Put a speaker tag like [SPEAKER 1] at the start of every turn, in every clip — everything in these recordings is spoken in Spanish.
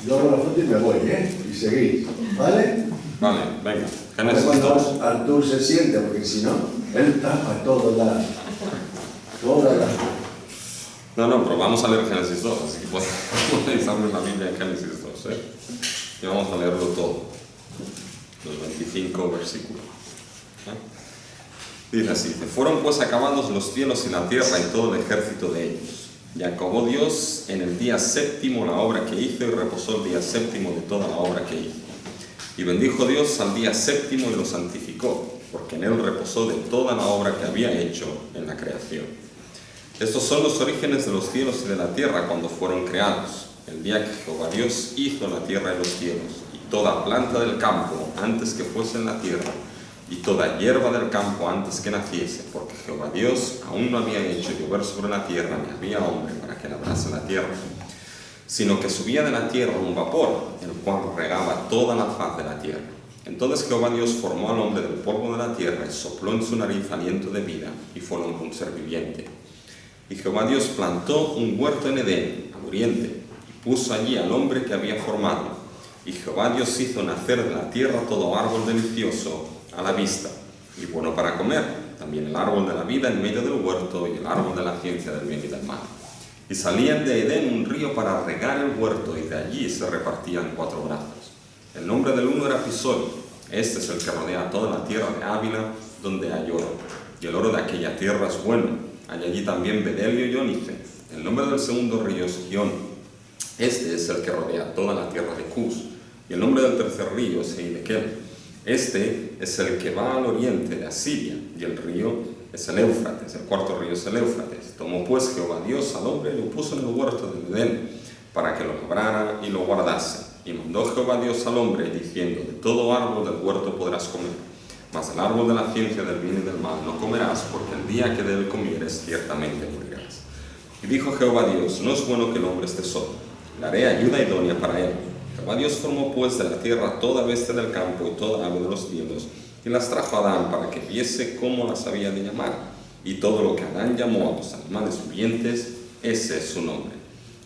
[SPEAKER 1] Yo hago la foto y me voy, y seguís, ¿vale?
[SPEAKER 2] Vale, venga.
[SPEAKER 1] Génesis cuando 2. Artur se siente, porque si no, él tapa todas las...
[SPEAKER 2] No, pero vamos a leer Génesis 2, así que podemos revisarnos la Biblia en Génesis 2, y vamos a leerlo todo, los 25 versículos. Dice así: fueron pues acabados los cielos y la tierra y todo el ejército de ellos. Y acabó Dios en el día séptimo la obra que hizo y reposó el día séptimo de toda la obra que hizo. Y bendijo Dios al día séptimo y lo santificó, porque en él reposó de toda la obra que había hecho en la creación. Estos son los orígenes de los cielos y de la tierra cuando fueron creados, el día que Jehová Dios hizo la tierra y los cielos, y toda planta del campo antes que fuese en la tierra, y toda hierba del campo antes que naciese, porque Jehová Dios aún no había hecho llover sobre la tierra, ni había hombre para que labrase la tierra, sino que subía de la tierra un vapor, el cual regaba toda la faz de la tierra. Entonces Jehová Dios formó al hombre del polvo de la tierra, y sopló en su nariz aliento de vida, y fue un ser viviente. Y Jehová Dios plantó un huerto en Edén, al oriente, y puso allí al hombre que había formado. Y Jehová Dios hizo nacer de la tierra todo árbol delicioso a la vista, y bueno para comer, también el árbol de la vida en medio del huerto, y el árbol de la ciencia del bien y del mal. Y salían de Edén un río para regar el huerto, y de allí se repartían 4 brazos. El nombre del uno era Pisón, este es el que rodea toda la tierra de Ávila, donde hay oro, y el oro de aquella tierra es bueno. Hay allí también bedelio y ónice. El nombre del segundo río es Gión, este es el que rodea toda la tierra de Cus, y el nombre del tercer río es Eidekel. Este es el que va al oriente de Asiria, y el río es el Éufrates, el cuarto río es el Éufrates. Tomó pues Jehová Dios al hombre y lo puso en el huerto de Edén, para que lo labrara y lo guardase. Y mandó Jehová Dios al hombre, diciendo: de todo árbol del huerto podrás comer, mas del árbol de la ciencia del bien y del mal no comerás, porque el día que de él comieres ciertamente morirás. Y dijo Jehová Dios: no es bueno que el hombre esté solo, le haré ayuda idónea para él. Jehová Dios formó pues de la tierra toda bestia del campo y toda ave de los cielos, y las trajo a Adán para que viese cómo las había de llamar. Y todo lo que Adán llamó a los animales vivientes, ese es su nombre.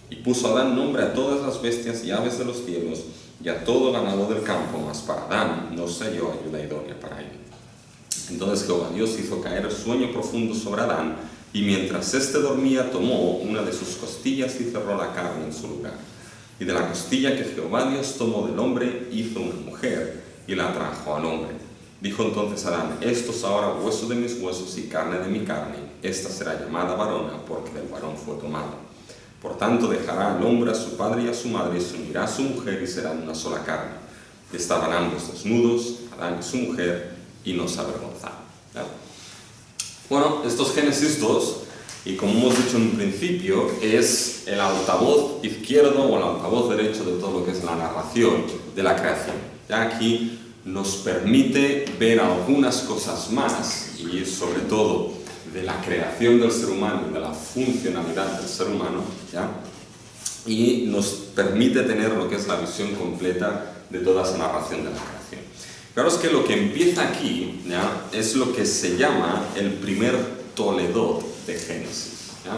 [SPEAKER 2] Y puso Adán nombre a todas las bestias y aves de los cielos, y a todo ganado del campo, mas para Adán no se halló ayuda idónea para él. Entonces Jehová Dios hizo caer sueño profundo sobre Adán, y mientras éste dormía tomó una de sus costillas y cerró la carne en su lugar. Y de la costilla que Jehová Dios tomó del hombre hizo una mujer, y la trajo al hombre. Dijo entonces Adán: esto es ahora hueso de mis huesos y carne de mi carne, esta será llamada varona, porque del varón fue tomada. Por tanto dejará al hombre a su padre y a su madre, y se unirá a su mujer, y serán una sola carne. Y estaban ambos desnudos, Adán y su mujer, y no se avergonzaron. Bueno, esto es Génesis 2, y como hemos dicho en un principio, es el altavoz izquierdo o el altavoz derecho de todo lo que es la narración de la creación. Ya aquí nos permite ver algunas cosas más, y sobre todo de la creación del ser humano y de la funcionalidad del ser humano, ¿ya? Y nos permite tener lo que es la visión completa de toda esa narración de la creación. Fijaros que lo que empieza aquí, ¿ya?, es lo que se llama el primer Toledot de Génesis, ¿ya?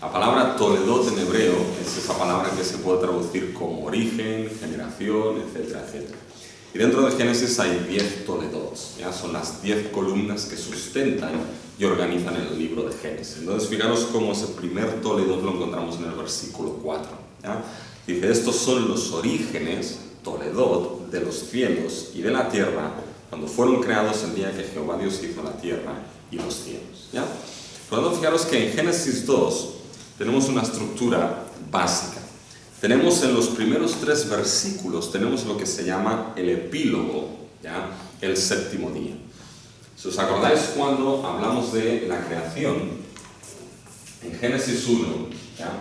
[SPEAKER 2] La palabra Toledot en hebreo es esa palabra que se puede traducir como origen, generación, etcétera, etcétera. Y dentro de Génesis hay 10 Toledots, ¿ya? Son las 10 columnas que sustentan y organizan el libro de Génesis. Entonces, fijaros cómo ese primer Toledot lo encontramos en el versículo 4, ¿ya? Dice: estos son los orígenes, Toledot, de los cielos y de la tierra, cuando fueron creados el día que Jehová Dios hizo la tierra y los cielos, ¿ya? Por lo tanto, fijaros que en Génesis 2 tenemos una estructura básica. Tenemos en los primeros 3 versículos, tenemos lo que se llama el epílogo, ¿ya?, el séptimo día. Si os acordáis, cuando hablamos de la creación, en Génesis 1, ¿ya?,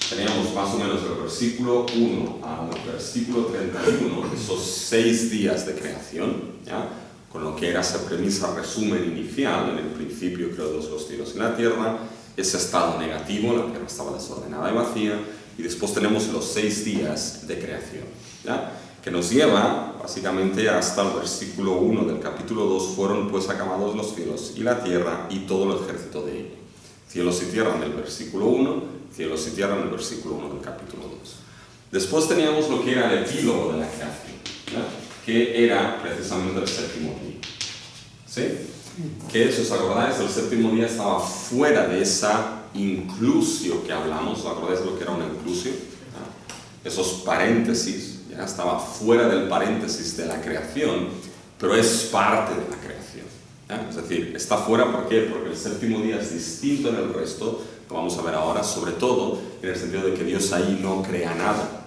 [SPEAKER 2] teníamos más o menos del versículo 1 al versículo 31, esos 6 días de creación, ¿ya?, con lo que era esa premisa resumen inicial: en el principio creó Dios los cielos y la tierra, ese estado negativo, la tierra estaba desordenada y vacía, y después tenemos los 6 días de creación, ¿ya?, que nos lleva básicamente hasta el versículo 1 del capítulo 2, fueron pues acabados los cielos y la tierra y todo el ejército de ellos. Cielos y tierra en el versículo 1, cielos y tierra en el versículo 1 del capítulo 2. Después teníamos lo que era el epílogo de la creación, ¿no? Que era precisamente el séptimo día. ¿Sí? Que si os acordáis, el séptimo día estaba fuera de esa inclusio que hablamos. ¿Os acordáis de lo que era una inclusio? ¿No? Esos paréntesis, ya estaba fuera del paréntesis de la creación, pero es parte de la creación. ¿Ya? Es decir, está fuera, ¿por qué? Porque el séptimo día es distinto en el resto, lo vamos a ver ahora, sobre todo en el sentido de que Dios ahí no crea nada.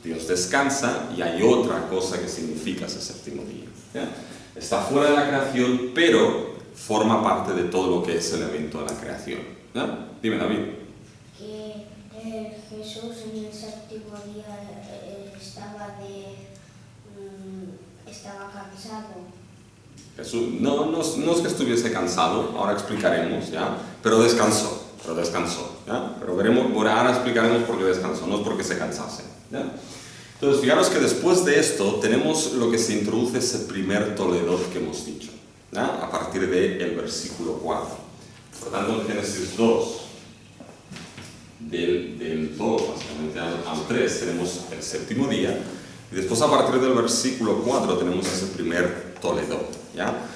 [SPEAKER 2] Dios descansa y hay otra cosa que significa ese séptimo día. ¿Ya? Está fuera de la creación, pero forma parte de todo lo que es el evento de la creación. ¿Ya? Dime, David.
[SPEAKER 3] Que Jesús en el séptimo día estaba cansado.
[SPEAKER 2] Jesús, no es que estuviese cansado, ahora explicaremos, ¿ya? Pero descansó, ¿ya? Pero veremos, ahora explicaremos por qué descansó, no es porque se cansase, ¿ya? Entonces, fijaros que después de esto tenemos lo que se introduce ese primer toledot que hemos dicho, ¿ya? A partir del versículo 4. Por tanto, en Génesis 2, del 2 básicamente al 3, tenemos el séptimo día, y después a partir del versículo 4 tenemos ese primer toledot, ¿ya?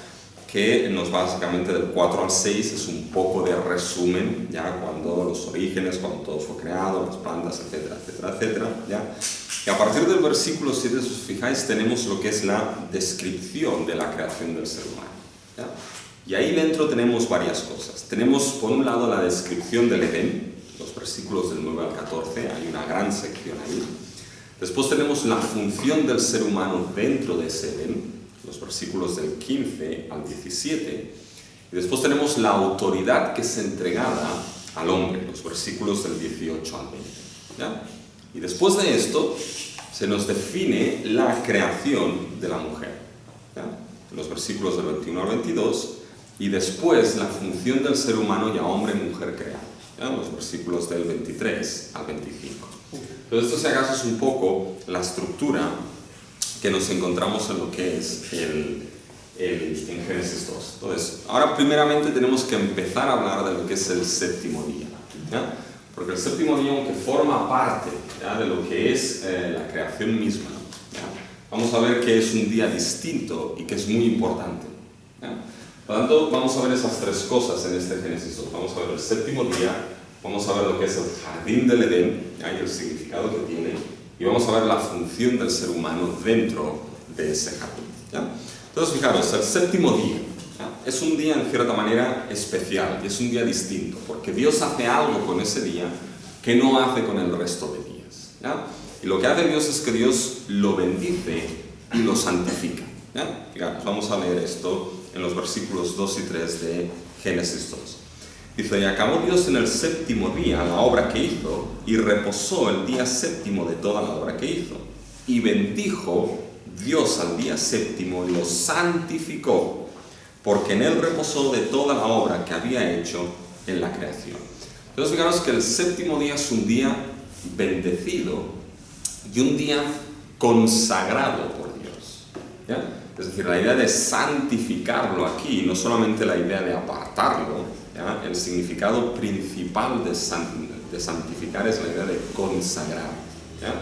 [SPEAKER 2] Que nos básicamente del 4 al 6 es un poco de resumen, ya cuando los orígenes, cuando todo fue creado, las plantas, etcétera, etcétera, etcétera, ¿ya? Y a partir del versículo 7, si os fijáis, tenemos lo que es la descripción de la creación del ser humano, ¿ya? Y ahí dentro tenemos varias cosas. Tenemos por un lado la descripción del Edén, los versículos del 9 al 14, hay una gran sección ahí. Después tenemos la función del ser humano dentro de ese Edén, los versículos del 15 al 17, y después tenemos la autoridad que es entregada al hombre, los versículos del 18 al 20. ¿Ya? Y después de esto se nos define la creación de la mujer, ¿ya? Los versículos del 21 al 22, y después la función del ser humano ya hombre y mujer creado, ¿ya? Los versículos del 23 al 25. Entonces esto, si acaso, es un poco la estructura que nos encontramos en lo que es en Génesis 2. Entonces, ahora primeramente tenemos que empezar a hablar de lo que es el séptimo día, ¿ya? Porque el séptimo día, aunque forma parte, ¿ya?, de lo que es la creación misma, ¿ya?, vamos a ver que es un día distinto y que es muy importante, ¿ya? Por lo tanto, vamos a ver esas tres cosas en este Génesis 2. Vamos a ver el séptimo día, vamos a ver lo que es el jardín del Edén, ¿ya?, y el significado que tiene, y vamos a ver la función del ser humano dentro de ese jardín, ¿ya? Entonces, fijaros, el séptimo día, ¿ya?, es un día en cierta manera especial, y es un día distinto, porque Dios hace algo con ese día que no hace con el resto de días, ¿ya? Y lo que hace Dios es que Dios lo bendice y lo santifica, ¿ya? Fijaros, vamos a leer esto en los versículos 2 y 3 de Génesis 2. Dice: y acabó Dios en el séptimo día la obra que hizo, y reposó el día séptimo de toda la obra que hizo. Y bendijo Dios al día séptimo y lo santificó, porque en él reposó de toda la obra que había hecho en la creación. Entonces, fijaros que el séptimo día es un día bendecido y un día consagrado por Dios, ¿ya? Es decir, la idea de santificarlo aquí, no solamente la idea de apartarlo, ¿ya? El significado principal de santificar es la idea de consagrar, ¿ya?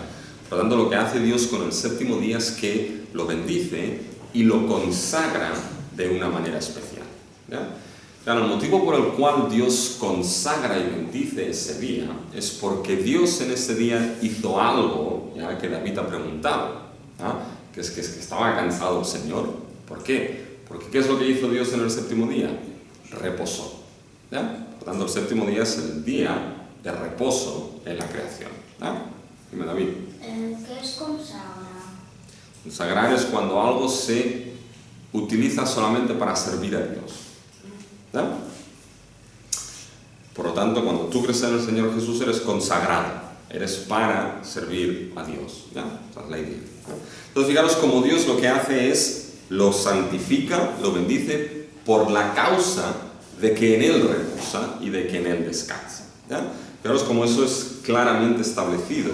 [SPEAKER 2] Por lo tanto, lo que hace Dios con el séptimo día es que lo bendice y lo consagra de una manera especial, ¿ya? Claro, el motivo por el cual Dios consagra y bendice ese día es porque Dios en ese día hizo algo, ¿ya?, que David ha preguntado, ¿ya?, que es que estaba cansado el Señor. ¿Por qué? Porque ¿qué es lo que hizo Dios en el séptimo día? Reposó, ¿ya? Por tanto, el séptimo día es el día de reposo en la creación, ¿ya? Dime, David.
[SPEAKER 3] ¿Qué es consagrar?
[SPEAKER 2] Consagrar es cuando algo se utiliza solamente para servir a Dios, ¿ya? Por lo tanto, cuando tú crees en el Señor Jesús, eres consagrado, eres para servir a Dios, ¿ya? Esa es la idea, ¿ya? Entonces, fijaros cómo Dios lo que hace es lo santifica, lo bendice por la causa de que en Él reposa y de que en Él descansa, ¿ya? Fijaros cómo eso es claramente establecido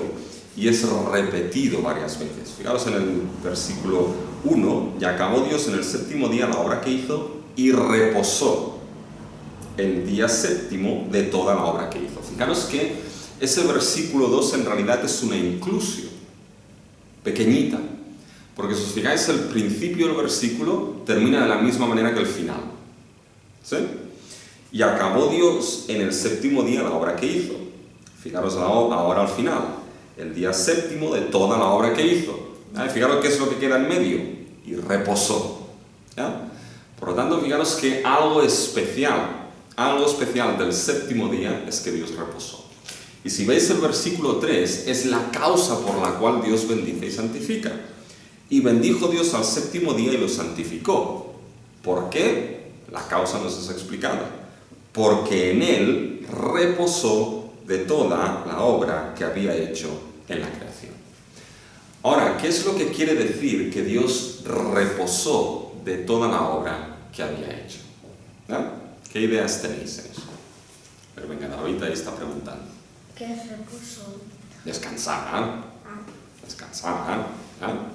[SPEAKER 2] y es repetido varias veces. Fijaros en el versículo 1: y acabó Dios en el séptimo día la obra que hizo y reposó el día séptimo de toda la obra que hizo. Fijaros que ese versículo 2 en realidad es una inclusio, pequeñita. Porque si os fijáis, el principio del versículo termina de la misma manera que el final. ¿Sí? Y acabó Dios en el séptimo día la obra que hizo. Fijaros ahora al final, el día séptimo de toda la obra que hizo. Fijaros qué es lo que queda en medio. Y reposó. ¿Ya? Por lo tanto, fijaros que algo especial del séptimo día es que Dios reposó. Y si veis el versículo 3, es la causa por la cual Dios bendice y santifica. Y bendijo Dios al séptimo día y lo santificó. ¿Por qué? La causa nos es explicada. Porque en él reposó de toda la obra que había hecho en la creación. Ahora, ¿qué es lo que quiere decir que Dios reposó de toda la obra que había hecho? ¿Ya? ¿Qué ideas tenéis en eso? Pero venga, David ahí está preguntando.
[SPEAKER 3] ¿Qué reposo?
[SPEAKER 2] Descansar. Descansar. ¿Ya?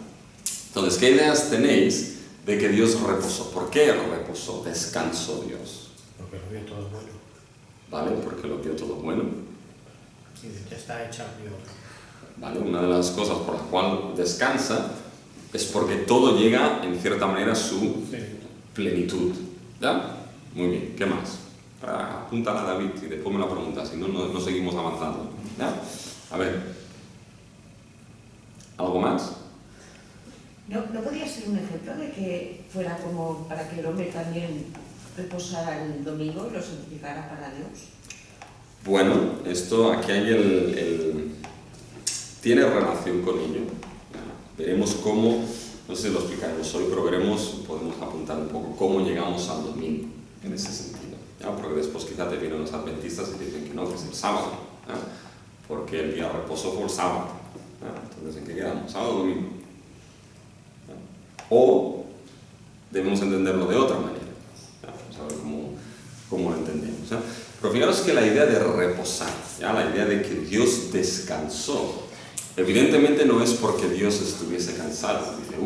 [SPEAKER 2] Entonces, ¿qué ideas tenéis de que Dios reposó? ¿Por qué reposó? Descansó Dios.
[SPEAKER 4] Porque lo vio todo bueno.
[SPEAKER 2] ¿Vale? Porque lo vio todo bueno.
[SPEAKER 4] Y ya está hecha mi obra.
[SPEAKER 2] ¿Vale? Una de las cosas por la cual descansa es porque todo llega, en cierta manera, a su plenitud. ¿Ya? Muy bien. ¿Qué más? Apúntala a David y después me la preguntas, si no, no seguimos avanzando. ¿Ya? A ver. ¿Algo más?
[SPEAKER 5] ¿No podría ser un ejemplo de que fuera como para que el hombre también reposara el domingo y lo santificara para Dios?
[SPEAKER 2] Bueno, esto aquí hay tiene relación con ello. Veremos cómo, no sé si lo explicaremos hoy, pero podemos apuntar un poco cómo llegamos al domingo en ese sentido. ¿Ya? Porque después quizá te vienen los adventistas y te dicen que no, que es el sábado, ¿ya? Porque el día de reposo fue el sábado. ¿Ya? Entonces, ¿en qué quedamos? ¿Sábado o domingo? O debemos entenderlo de otra manera. Vamos a ver cómo lo entendemos. ¿Ya? Pero fijaros que la idea de reposar, ¿ya? La idea de que Dios descansó, evidentemente no es porque Dios estuviese cansado. Dice,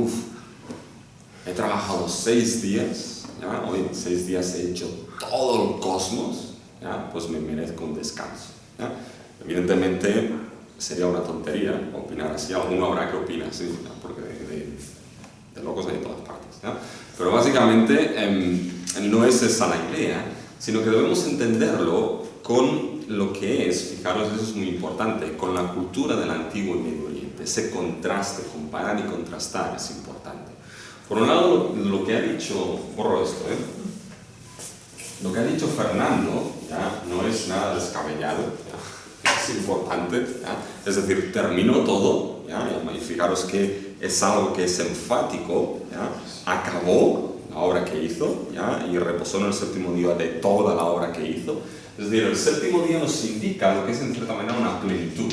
[SPEAKER 2] he trabajado 6 días, ¿ya? Hoy en 6 días he hecho todo el cosmos, ¿ya? Pues me merezco un descanso. ¿Ya? Evidentemente sería una tontería opinar así. Alguno habrá que opina así, ¿ya? Porque de locos hay en todas partes. ¿Ya? Pero básicamente no es esa la idea, sino que debemos entenderlo con lo que es, fijaros, eso es muy importante, con la cultura del Antiguo y Medio Oriente. Ese contraste, comparar y contrastar es importante. Por un lado, lo que ha dicho, borro esto, lo que ha dicho Fernando, ¿ya? No es nada descabellado, ¿ya? Es importante, ¿ya? Es decir, terminó todo, ¿ya? Y fijaros que es algo que es enfático, ¿ya? Acabó la obra que hizo, ¿ya? Y reposó en el séptimo día de toda la obra que hizo. Es decir, el séptimo día nos indica lo que es en cierta manera una plenitud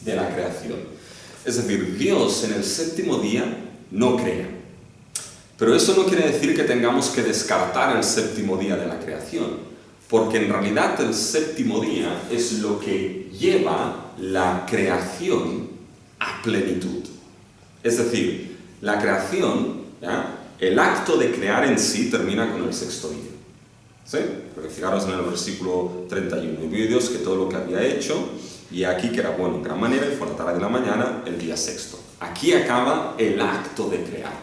[SPEAKER 2] de la creación. Es decir, Dios en el séptimo día no crea. Pero eso no quiere decir que tengamos que descartar el séptimo día de la creación, porque en realidad el séptimo día es lo que lleva la creación a plenitud. Es decir, la creación, ¿ya? El acto de crear en sí termina con el sexto día. ¿Sí? Porque fijaros en el versículo 31. Y vio Dios que todo lo que había hecho, y aquí que era bueno en gran manera, y fue la tarde de la mañana, el día sexto. Aquí acaba el acto de crear.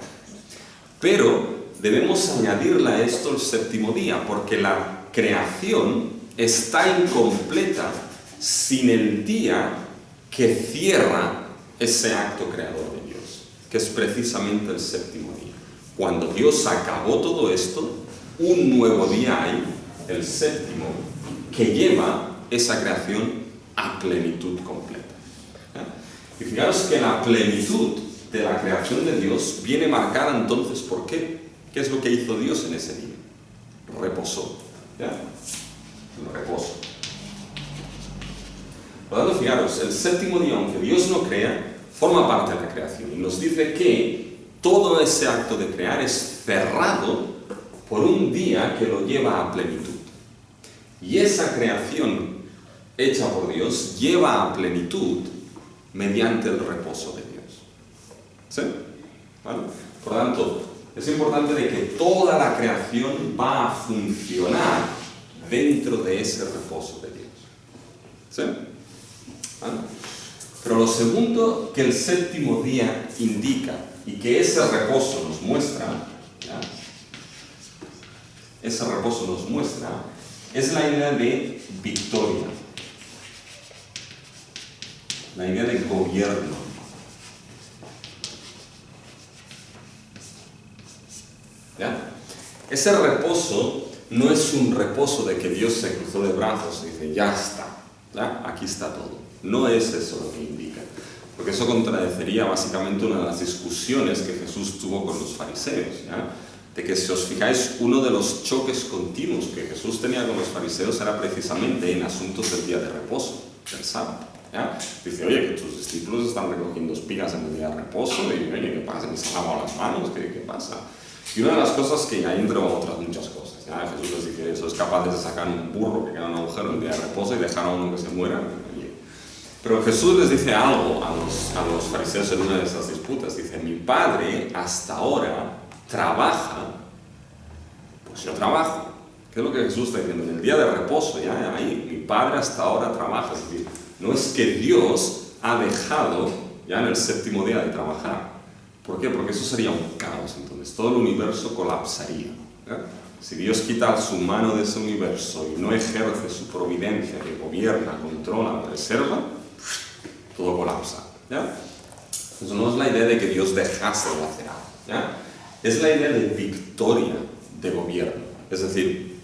[SPEAKER 2] Pero debemos añadirle a esto el séptimo día, porque la creación está incompleta sin el día que cierra ese acto creador de Dios, que es precisamente el séptimo día. Cuando Dios acabó todo esto, un nuevo día hay, el séptimo, que lleva esa creación a plenitud completa. ¿Ya? Y fijaros que la plenitud de la creación de Dios viene marcada entonces ¿por qué? ¿Qué es lo que hizo Dios en ese día? Reposó. ¿Ya? El reposo. Por lo tanto, fijaros, el séptimo día, aunque Dios no crea, forma parte de la creación. Y nos dice que todo ese acto de crear es cerrado por un día que lo lleva a plenitud. Y esa creación hecha por Dios lleva a plenitud mediante el reposo de Dios. ¿Sí? ¿Vale? Por lo tanto, es importante de que toda la creación va a funcionar dentro de ese reposo de Dios. ¿Sí? ¿Vale? Pero lo segundo que el séptimo día indica y que ese reposo nos muestra, ¿ya? Ese reposo nos muestra, es la idea de victoria, la idea de gobierno. ¿Ya? Ese reposo no es un reposo de que Dios se cruzó de brazos y dice, ya está, ¿ya? Aquí está todo. No es eso lo que indica, porque eso contradecería básicamente una de las discusiones que Jesús tuvo con los fariseos, ¿ya? De que si os fijáis, uno de los choques continuos que Jesús tenía con los fariseos era precisamente en asuntos del día de reposo, del sábado, ¿ya? Dice, oye, que tus discípulos están recogiendo espigas en el día de reposo, y oye, ¿qué pasa? ¿Que se han lavado las manos? ¿Qué pasa? Y una de las cosas que ahí entre otras muchas cosas, ¿ya? Jesús les dice, sois capaces de sacar un burro que queda en un agujero en el día de reposo y dejar a uno que se muera. Pero Jesús les dice algo a los fariseos en una de esas disputas. Dice, mi Padre hasta ahora trabaja, pues yo trabajo. ¿Qué es lo que Jesús está diciendo? En el día de reposo, ya ahí, mi Padre hasta ahora trabaja. Es decir, no es que Dios ha dejado ya en el séptimo día de trabajar. ¿Por qué? Porque eso sería un caos, entonces todo el universo colapsaría. Si Dios quita su mano de ese universo y no ejerce su providencia, que gobierna, controla, preserva, todo colapsa. ¿Ya? Entonces no es la idea de que Dios dejase de hacer algo, ¿ya? Es la idea de victoria de gobierno. Es decir,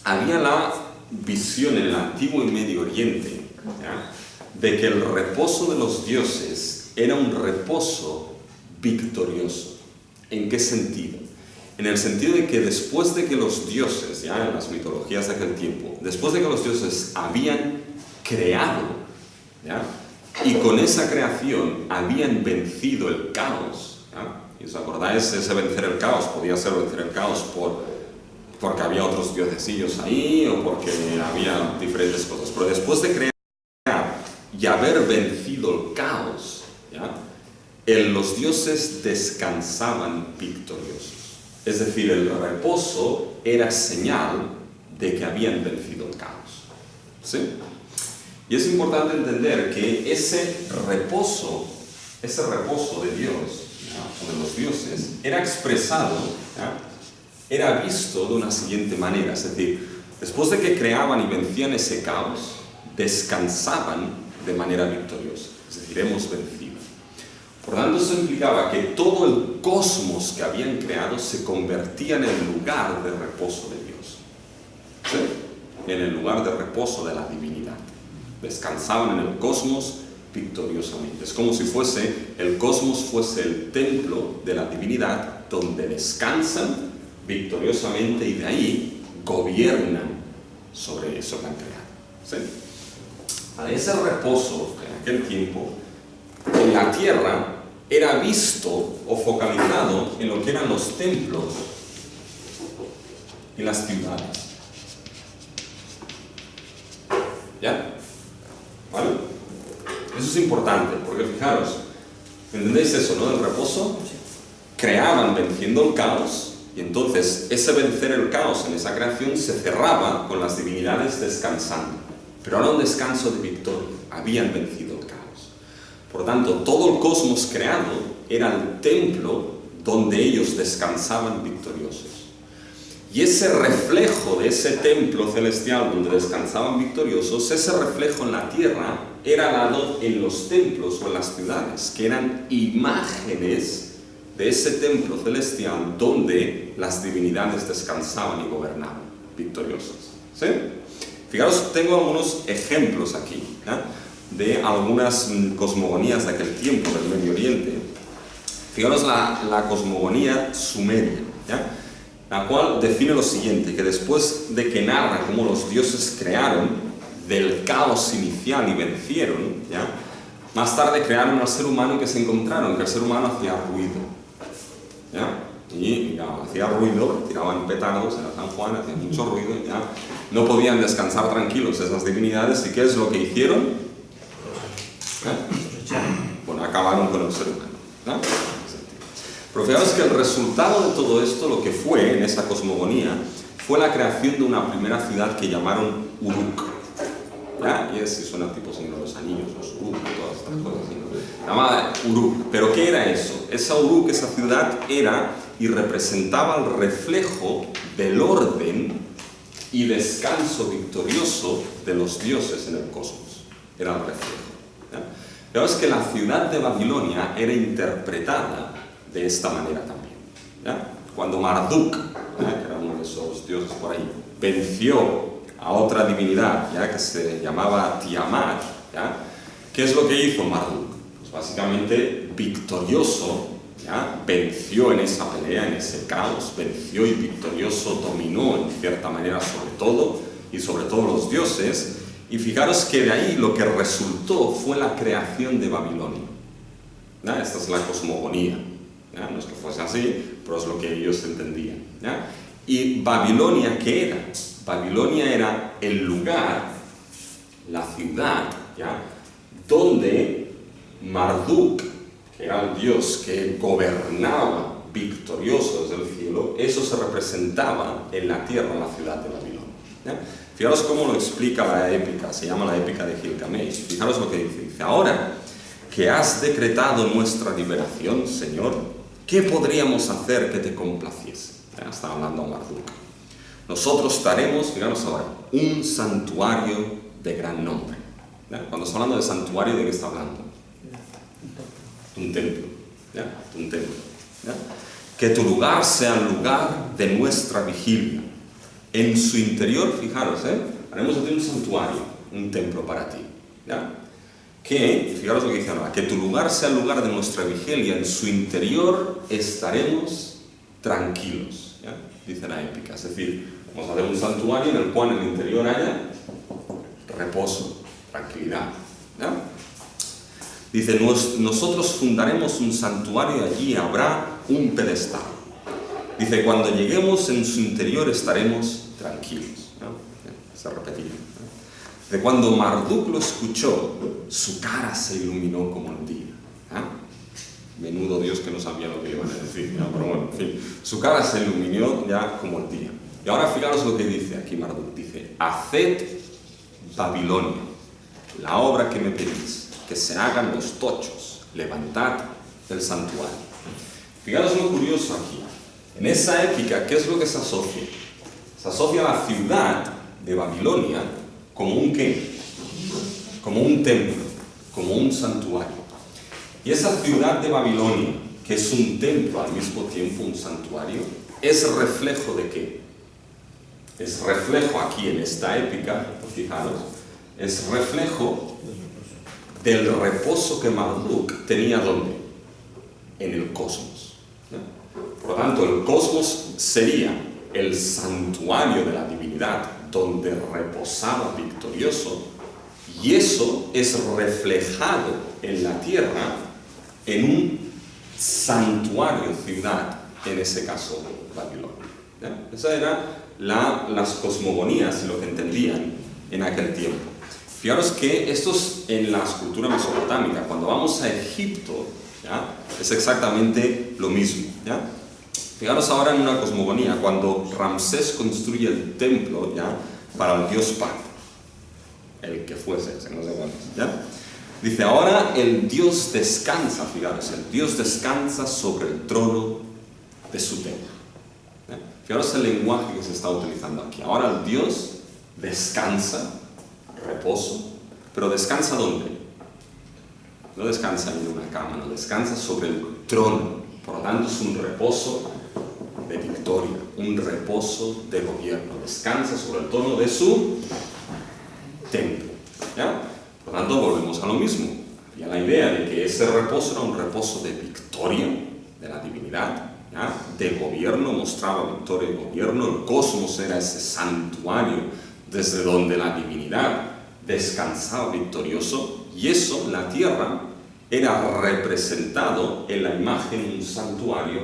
[SPEAKER 2] había la visión en el Antiguo y Medio Oriente, ¿ya? De que el reposo de los dioses era un reposo victorioso. ¿En qué sentido? En el sentido de que después de que los dioses, ya en las mitologías de aquel tiempo, después de que los dioses habían creado, ¿ya? Y con esa creación habían vencido el caos, ¿ya? ¿Y os acordáis? Ese vencer el caos podía ser vencer el caos porque había otros diosesillos ahí o porque había diferentes cosas. Pero después de crear y haber vencido el caos, ¿ya? Los dioses descansaban victoriosos. Es decir, el reposo era señal de que habían vencido el caos. ¿Sí? Y es importante entender que ese reposo de Dios, ¿ya? O de los dioses, era expresado, ¿ya? Era visto de una siguiente manera. Es decir, después de que creaban y vencían ese caos, descansaban de manera victoriosa. Es decir, hemos vencido. Por lo tanto, eso implicaba que todo el cosmos que habían creado se convertía en el lugar de reposo de Dios. ¿Sí? En el lugar de reposo de la divinidad. Descansaban en el cosmos victoriosamente. Es como si el cosmos fuese el templo de la divinidad donde descansan victoriosamente y de ahí gobiernan sobre eso que han creado. ¿Sí? Ese reposo en aquel tiempo en la tierra era visto o focalizado en lo que eran los templos y las ciudades. ¿Ya? ¿Vale? Eso es importante, porque fijaros, ¿entendéis eso, no? El reposo, creaban venciendo el caos, y entonces ese vencer el caos en esa creación se cerraba con las divinidades descansando. Pero ahora un descanso de victoria, habían vencido el caos. Por tanto, todo el cosmos creado era el templo donde ellos descansaban victoriosos. Y ese reflejo de ese templo celestial donde descansaban victoriosos, ese reflejo en la tierra era dado en los templos o en las ciudades, que eran imágenes de ese templo celestial donde las divinidades descansaban y gobernaban victoriosas. ¿Sí? Fijaros, tengo algunos ejemplos aquí, ¿ya? De algunas cosmogonías de aquel tiempo del Medio Oriente. Fijaros la cosmogonía sumeria, ¿ya? La cual define lo siguiente, que después de que narra cómo los dioses crearon del caos inicial y vencieron, ¿ya? Más tarde crearon al ser humano y que se encontraron que el ser humano hacía ruido, ¿ya? Y hacía ruido, tiraban petardos en San Juan, hacía mucho ruido, ¿ya? No podían descansar tranquilos esas divinidades. ¿Y qué es lo que hicieron? Bueno, acabaron con el ser humano, ¿no? Pero fijaros que el resultado de todo esto, lo que fue en esa cosmogonía, fue la creación de una primera ciudad que llamaron Uruk. ¿Ya? Y si suena tipo Señor de los Anillos, los Uruk y todas estas cosas así, ¿no? Llamada Uruk. ¿Pero qué era eso? Esa Uruk, esa ciudad, era y representaba el reflejo del orden y descanso victorioso de los dioses en el cosmos. Era el reflejo. ¿Ya? Pero es que la ciudad de Babilonia era interpretada de esta manera también. ¿Ya? Cuando Marduk, que era uno de esos dioses por ahí, venció a otra divinidad, ¿ya? Que se llamaba Tiamat, ¿ya? ¿Qué es lo que hizo Marduk? Pues básicamente victorioso, ¿ya? Venció en esa pelea, en ese caos, venció y victorioso dominó en cierta manera sobre todo y sobre todos los dioses. Y fijaros que de ahí lo que resultó fue la creación de Babilonia. ¿Ya? Esta es la cosmogonía. ¿Ya? No es que fuese así, pero es lo que ellos entendían. ¿Ya? ¿Y Babilonia qué era? Babilonia era el lugar, la ciudad, ¿ya? Donde Marduk, que era el dios que gobernaba victorioso desde el cielo, eso se representaba en la tierra, en la ciudad de Babilonia. ¿Ya? Fijaros cómo lo explica la épica, se llama la épica de Gilgamesh. Fijaros lo que dice. Dice, ahora que has decretado nuestra liberación, Señor, ¿qué podríamos hacer que te complaciese? Ya está hablando Marduk. Nosotros te haremos, fijaros ahora, un santuario de gran nombre. ¿Ya? Cuando está hablando de santuario, ¿de qué está hablando? Un templo. ¿Ya? Un templo. ¿Ya? Que tu lugar sea el lugar de nuestra vigilia. En su interior, fijaros, haremos aquí un santuario, un templo para ti. ¿Ya? Que, fijaros lo que dice ahora, que tu lugar sea el lugar de nuestra vigilia, en su interior estaremos tranquilos. ¿Ya? Dice la épica, es decir, vamos a hacer un santuario en el cual en el interior haya reposo, tranquilidad. ¿Ya? Dice, nosotros fundaremos un santuario y allí habrá un pedestal. Dice, cuando lleguemos en su interior estaremos tranquilos. ¿No? Se repetía. ¿No? De cuando Marduk lo escuchó, su cara se iluminó como el día. Menudo Dios que no sabía lo que iban a decir. ¿No? Pero bueno, en fin, su cara se iluminó ya como el día. Y ahora fijaros lo que dice aquí Marduk. Dice, haced Babilonia, la obra que me pedís, que se hagan los tochos, levantad el santuario. Fijaros lo curioso aquí. En esa épica, ¿qué es lo que se asocia? Se asocia a la ciudad de Babilonia como un ¿qué? Como un templo, como un santuario. Y esa ciudad de Babilonia, que es un templo al mismo tiempo, un santuario, es reflejo de ¿qué? Es reflejo aquí en esta épica, fijaros, es reflejo del reposo que Marduk tenía ¿dónde? En el cosmos. Por lo tanto, el cosmos sería el santuario de la divinidad donde reposaba victorioso, y eso es reflejado en la tierra en un santuario, ciudad, en ese caso Babilonia. ¿Ya? Esas eran las cosmogonías y lo que entendían en aquel tiempo. Fijaros que esto es en la cultura mesopotámica. Cuando vamos a Egipto, ¿ya? Es exactamente lo mismo. ¿Ya? Fijaros ahora en una cosmogonía, cuando Ramsés construye el templo, ¿ya? Para el dios Pan, el que fuese, no sé cuál es, ¿ya? Dice, ahora el dios descansa, fijaros, el dios descansa sobre el trono de su templo. ¿Ya? Fijaros el lenguaje que se está utilizando aquí. Ahora el dios descansa, reposo, pero ¿descansa dónde? No descansa en una cama, no, descansa sobre el trono. Por lo tanto, es un reposo de victoria, un reposo de gobierno. Descansa sobre el trono de su templo. ¿Ya? Por lo tanto, volvemos a lo mismo. Había la idea de que ese reposo era un reposo de victoria de la divinidad, ¿ya? De gobierno, mostraba victoria y gobierno. El cosmos era ese santuario desde donde la divinidad descansaba victorioso, y eso, la tierra, era representado en la imagen de un santuario,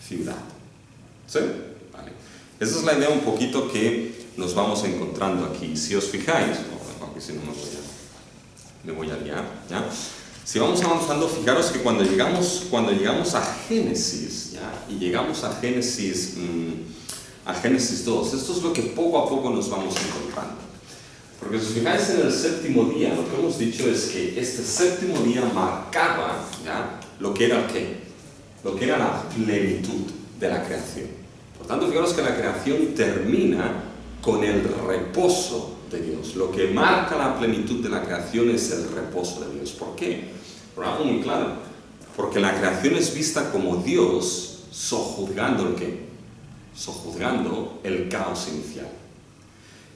[SPEAKER 2] ciudad. ¿Sí? Vale. Esa es la idea un poquito que nos vamos encontrando aquí. Si os fijáis, porque si no me voy a liar, ¿ya? Si vamos avanzando, fijaros que cuando llegamos a Génesis, ¿ya? Y llegamos a Génesis a Génesis 2, esto es lo que poco a poco nos vamos encontrando. Porque si os fijáis en el séptimo día, lo que hemos dicho es que este séptimo día marcaba, ¿ya?, lo que era el qué, lo que era la plenitud de la creación. Por tanto, fijaros que la creación termina con el reposo de Dios. Lo que marca la plenitud de la creación es el reposo de Dios. ¿Por qué? Por algo muy claro. Porque la creación es vista como Dios sojuzgando el qué, sojuzgando el caos inicial.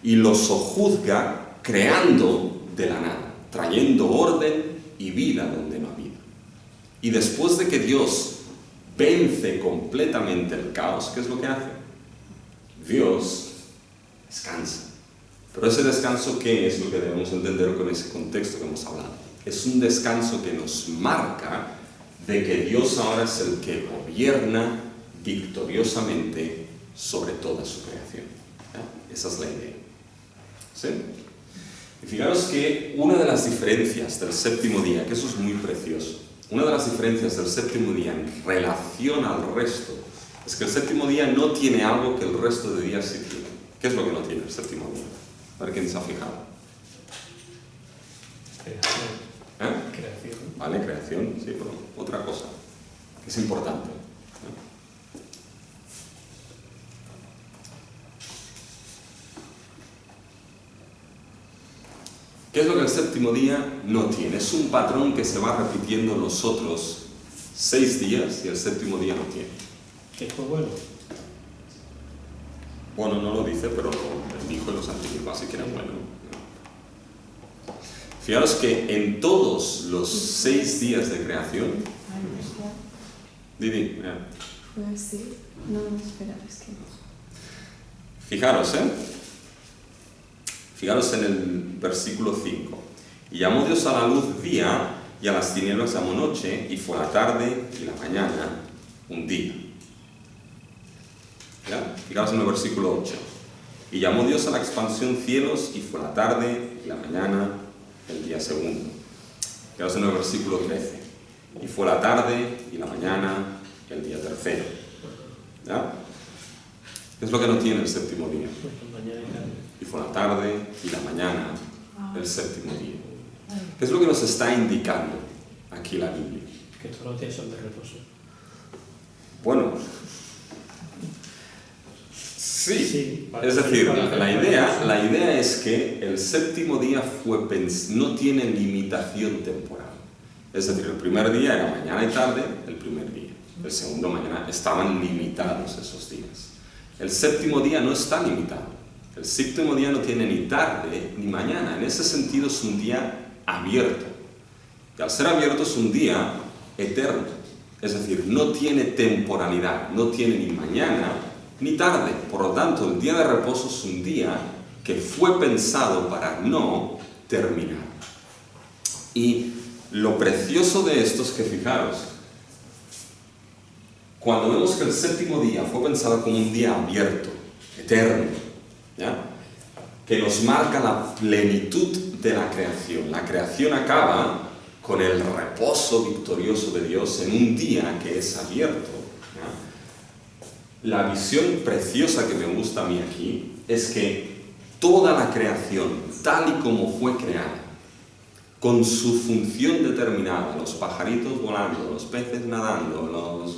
[SPEAKER 2] Y lo sojuzga creando de la nada, trayendo orden y vida donde no ha vida. Y después de que Dios vence completamente el caos, ¿qué es lo que hace? Dios descansa. Pero ese descanso, ¿qué es lo que debemos entender con ese contexto que hemos hablado? Es un descanso que nos marca de que Dios ahora es el que gobierna victoriosamente sobre toda su creación. ¿Ya? Esa es la idea. ¿Sí? Y fijaros que una de las diferencias del séptimo día, que eso es muy precioso, una de las diferencias del séptimo día en relación al resto, es que el séptimo día no tiene algo que el resto de días sí tiene. ¿Qué es lo que no tiene el séptimo día? A ver quién se ha fijado.
[SPEAKER 4] Creación.
[SPEAKER 2] ¿Eh?
[SPEAKER 4] Creación.
[SPEAKER 2] Vale, creación, sí, pero otra cosa que es importante. ¿Qué es lo que el séptimo día no tiene? Es un patrón que se va repitiendo los otros 6 días y el séptimo día no tiene.
[SPEAKER 4] Que fue bueno.
[SPEAKER 2] Bueno, no lo dice, pero lo dijo y los anticipó, así que era bueno. Fijaros que en todos los 6 días de creación... Didi, mira.
[SPEAKER 6] Pues sí, no, espera, es que...
[SPEAKER 2] Fijaros, Fijaros en el versículo 5. Y llamó Dios a la luz día, y a las tinieblas llamó noche, y fue la tarde y la mañana un día. ¿Ya? Fijaros en el versículo 8. Y llamó Dios a la expansión cielos, y fue la tarde y la mañana el día segundo. Fijaros en el versículo 13. Y fue la tarde y la mañana el día tercero. ¿Ya? ¿Qué es lo que no tiene el séptimo día?
[SPEAKER 4] Mañana y tarde.
[SPEAKER 2] Y fue la tarde y la mañana el séptimo día. ¿Qué es lo que nos está indicando aquí la Biblia?
[SPEAKER 4] Que todos los días son de reposo.
[SPEAKER 2] Bueno, sí.
[SPEAKER 4] Vale.
[SPEAKER 2] Es decir, la idea es que el séptimo día no tiene limitación temporal. Es decir, el primer día era mañana y tarde, el primer día. El segundo mañana, estaban limitados esos días. El séptimo día no está limitado. El séptimo día no tiene ni tarde ni mañana. En ese sentido es un día abierto. Y al ser abierto es un día eterno. Es decir, no tiene temporalidad, no tiene ni mañana ni tarde. Por lo tanto, el día de reposo es un día que fue pensado para no terminar. Y lo precioso de esto es que, fijaros, cuando vemos que el séptimo día fue pensado como un día abierto, eterno, ¿ya?, que nos marca la plenitud de la creación. La creación acaba con el reposo victorioso de Dios en un día que es abierto. ¿Ya? La visión preciosa que me gusta a mí aquí es que toda la creación, tal y como fue creada, con su función determinada, los pajaritos volando, los peces nadando, los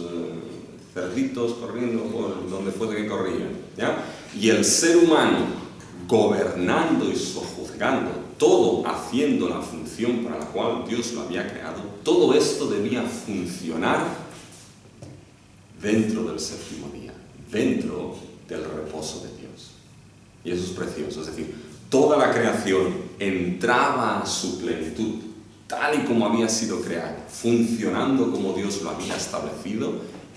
[SPEAKER 2] cerditos corriendo por donde fuese que corrían, ¿ya?, y el ser humano gobernando y sojuzgando, todo haciendo la función para la cual Dios lo había creado, todo esto debía funcionar dentro del séptimo día, dentro del reposo de Dios. Y eso es precioso, es decir, toda la creación entraba a su plenitud, tal y como había sido creada, funcionando como Dios lo había establecido,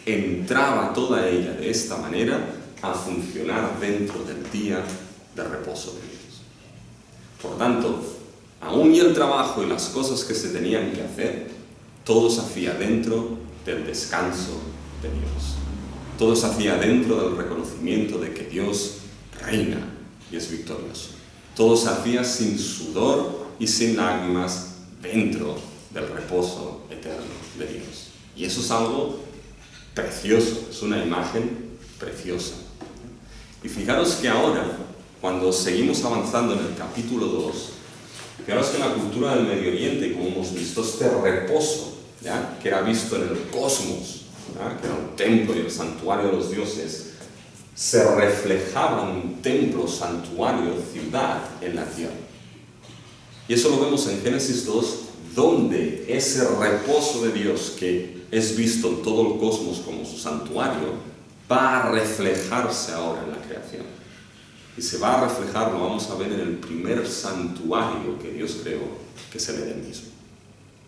[SPEAKER 2] entraba toda ella de esta manera a funcionar dentro del día de reposo de Dios. Por tanto, aún y el trabajo y las cosas que se tenían que hacer, todo se hacía dentro del descanso de Dios. Todo se hacía dentro del reconocimiento de que Dios reina y es victorioso. Todo se hacía sin sudor y sin lágrimas dentro del reposo eterno de Dios. Y eso es algo precioso, es una imagen preciosa. Y fijaros que ahora, cuando seguimos avanzando en el capítulo 2, fijaros que en la cultura del Medio Oriente, como hemos visto, este reposo, ¿ya?, que era visto en el cosmos, ¿ya?, que era un templo y el santuario de los dioses, se reflejaba en un templo, santuario, ciudad en la tierra. Y eso lo vemos en Génesis 2, donde ese reposo de Dios, que es visto en todo el cosmos como su santuario, va a reflejarse ahora en la creación. Y se va a reflejar, lo vamos a ver, en el primer santuario que Dios creó, que es el Edén mismo.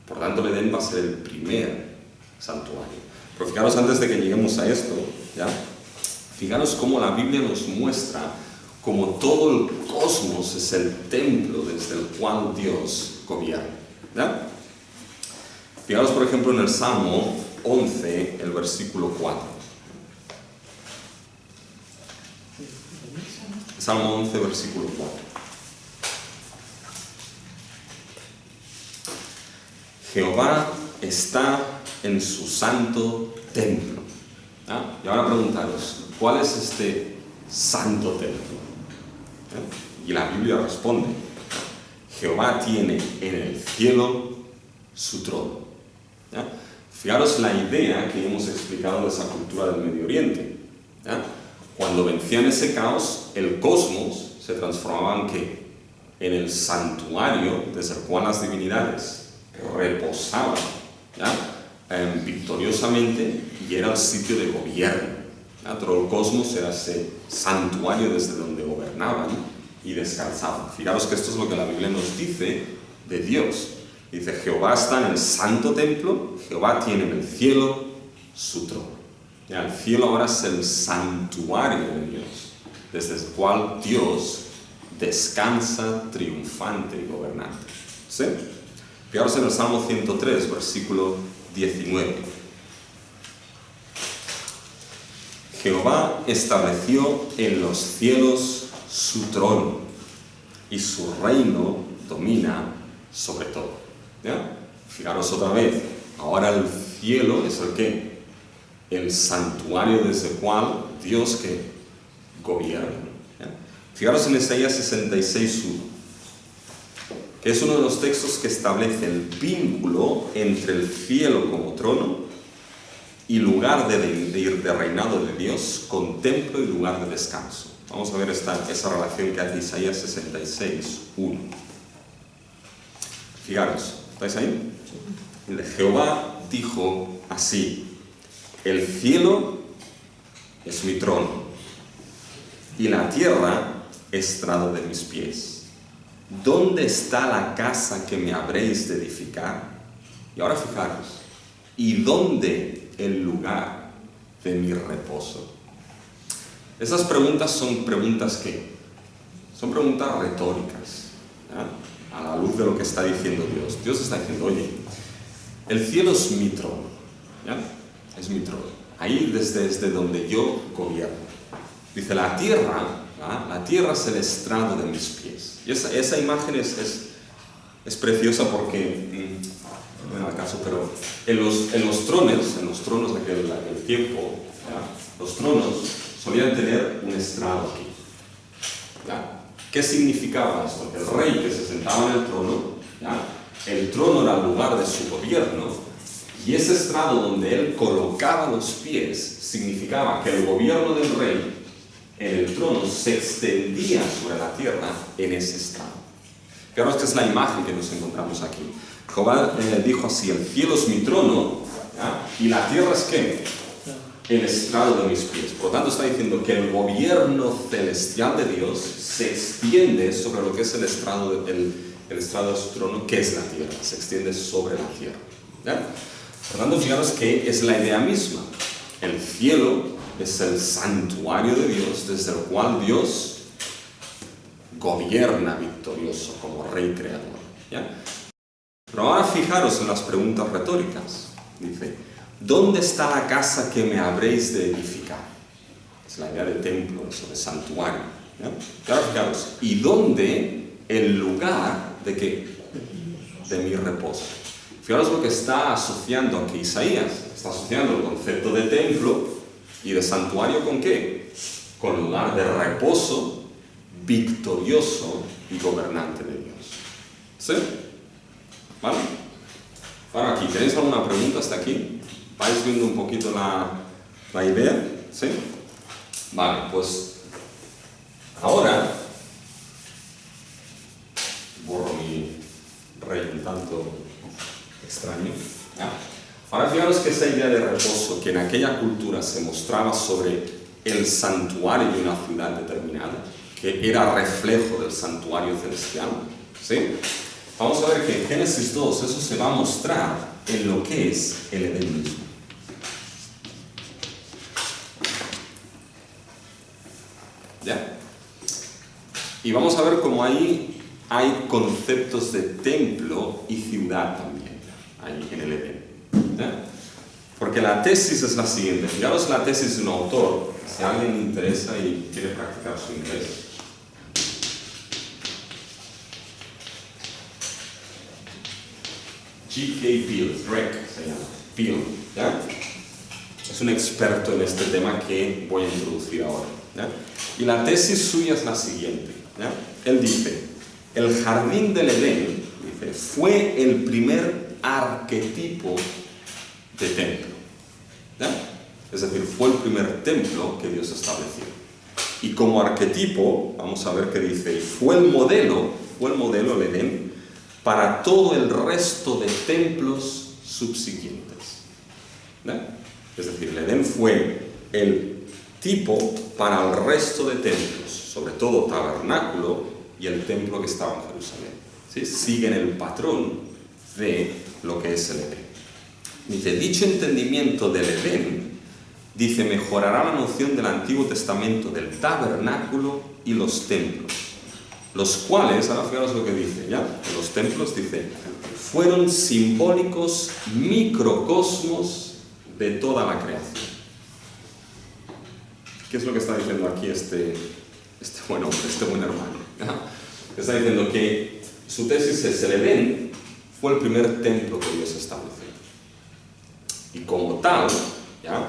[SPEAKER 2] Por tanto, el Edén va a ser el primer santuario. Pero fijaros, antes de que lleguemos a esto, ¿ya?, fijaros cómo la Biblia nos muestra cómo todo el cosmos es el templo desde el cual Dios gobierna, ¿ya? Fijaros, por ejemplo, en el Salmo 11, el versículo 4. Salmo 11, versículo 4. Jehová está en su santo templo. ¿Ah? Y ahora preguntaros, ¿cuál es este santo templo? Y la Biblia responde, Jehová tiene en el cielo su trono. ¿Ya? Fijaros la idea que hemos explicado de esa cultura del Medio Oriente. ¿Ya? Cuando vencían ese caos, el cosmos se transformaba en ¿qué? En el santuario desde el cual las divinidades reposaban, ¿ya?, victoriosamente, y era el sitio de gobierno. ¿Ya? Todo el cosmos era ese santuario desde donde gobernaban y descansaban. Fijaros que esto es lo que la Biblia nos dice de Dios. Dice, Jehová está en el santo templo, Jehová tiene en el cielo su trono. Ya, el cielo ahora es el santuario de Dios, desde el cual Dios descansa triunfante y gobernante. ¿Sí? Fijaros en el Salmo 103, versículo 19. Jehová estableció en los cielos su trono, y su reino domina sobre todo. ¿Ya? Fijaros otra vez, ahora el cielo es el ¿qué? El santuario desde el cual Dios que gobierna. ¿Ya? Fijaros en Isaías 66:1, que es uno de los textos que establece el vínculo entre el cielo como trono y lugar de reinado de Dios, con templo y lugar de descanso. Vamos a ver esa relación que hace Isaías 66:1. Fijaros, ¿estáis ahí? Jehová dijo así, el cielo es mi trono y la tierra estrado de mis pies. ¿Dónde está la casa que me habréis de edificar? Y ahora fijaros, ¿y dónde el lugar de mi reposo? Esas preguntas son preguntas ¿qué? Son preguntas retóricas, ¿ya? A la luz de lo que está diciendo Dios. Dios está diciendo, oye, el cielo es mi trono, ¿ya? Es mi trono. Ahí desde donde yo gobierno. Dice, la tierra, ¿ya? La tierra es el estrado de mis pies. Y esa imagen es preciosa porque, no me da caso, pero en los tronos de aquel tiempo, ¿ya? Los tronos solían tener un estrado aquí. ¿Ya? ¿Qué significaba esto? Que el rey que se sentaba en el trono, ¿ya? El trono era el lugar de su gobierno, y ese estrado donde él colocaba los pies significaba que el gobierno del rey en el trono se extendía sobre la tierra en ese estrado. Fijaros que es la imagen que nos encontramos aquí. Jehová dijo así, el cielo es mi trono, ¿ya? Y la tierra es ¿qué? El estrado de mis pies. Por lo tanto está diciendo que el gobierno celestial de Dios se extiende sobre lo que es el estrado de su trono, que es la tierra. Se extiende sobre la tierra, ¿ya? Por lo tanto, fijaros que es la idea misma. El cielo es el santuario de Dios, desde el cual Dios gobierna victorioso como rey creador, ¿ya? Pero ahora fijaros en las preguntas retóricas. Dice, ¿dónde está la casa que me habréis de edificar? Es la idea de templo, eso de santuario, ¿ya? Claro, fijaros, ¿y dónde el lugar de qué? De mi reposo. Fijaros lo que está asociando aquí Isaías. Está asociando el concepto de templo y de santuario ¿con qué? con lugar de reposo, victorioso y gobernante de Dios. ¿Sí? ¿Vale? Ahora aquí, ¿tenéis alguna pregunta hasta aquí? ¿Vais viendo un poquito la idea? ¿Sí? Vale, pues ahora borro mi rey un tanto extraño. ¿Ya? Ahora fijaros que esa idea de reposo que en aquella cultura se mostraba sobre el santuario de una ciudad determinada, que era reflejo del santuario celestial, ¿sí? Vamos a ver que en Génesis 2 eso se va a mostrar en lo que es el Edén mismo. ¿Ya? Y vamos a ver cómo ahí hay conceptos de templo y ciudad también, ahí en el Edén. ¿Ya? Porque la tesis es la siguiente. Fijaros la tesis de un autor, si a alguien le interesa y quiere practicar su inglés. G.K. Peele, Drake se llama, Peele, ¿ya? Es un experto en este tema que voy a introducir ahora, ¿ya? Y la tesis suya es la siguiente, ¿ya? Él dice, el jardín del Edén, dice, fue el primer arquetipo de templo, ¿ya? Es decir, fue el primer templo que Dios estableció. Y como arquetipo, vamos a ver qué dice, fue el modelo el Edén, para todo el resto de templos subsiguientes. ¿Ya? Es decir, el Edén fue el tipo para el resto de templos, sobre todo tabernáculo y el templo que estaba en Jerusalén. ¿Sí? Siguen el patrón de lo que es el Edén. Dice, dicho entendimiento del Edén, dice, mejorará la noción del Antiguo Testamento del tabernáculo y los templos, los cuales, ahora fijaros lo que dice, ¿ya? Los templos, dice, fueron simbólicos microcosmos de toda la creación. ¿Qué es lo que está diciendo aquí este buen hombre, este buen hermano? ¿Ya? Está diciendo que su tesis es el Edén fue el primer templo que Dios estableció. Y como tal, ¿ya?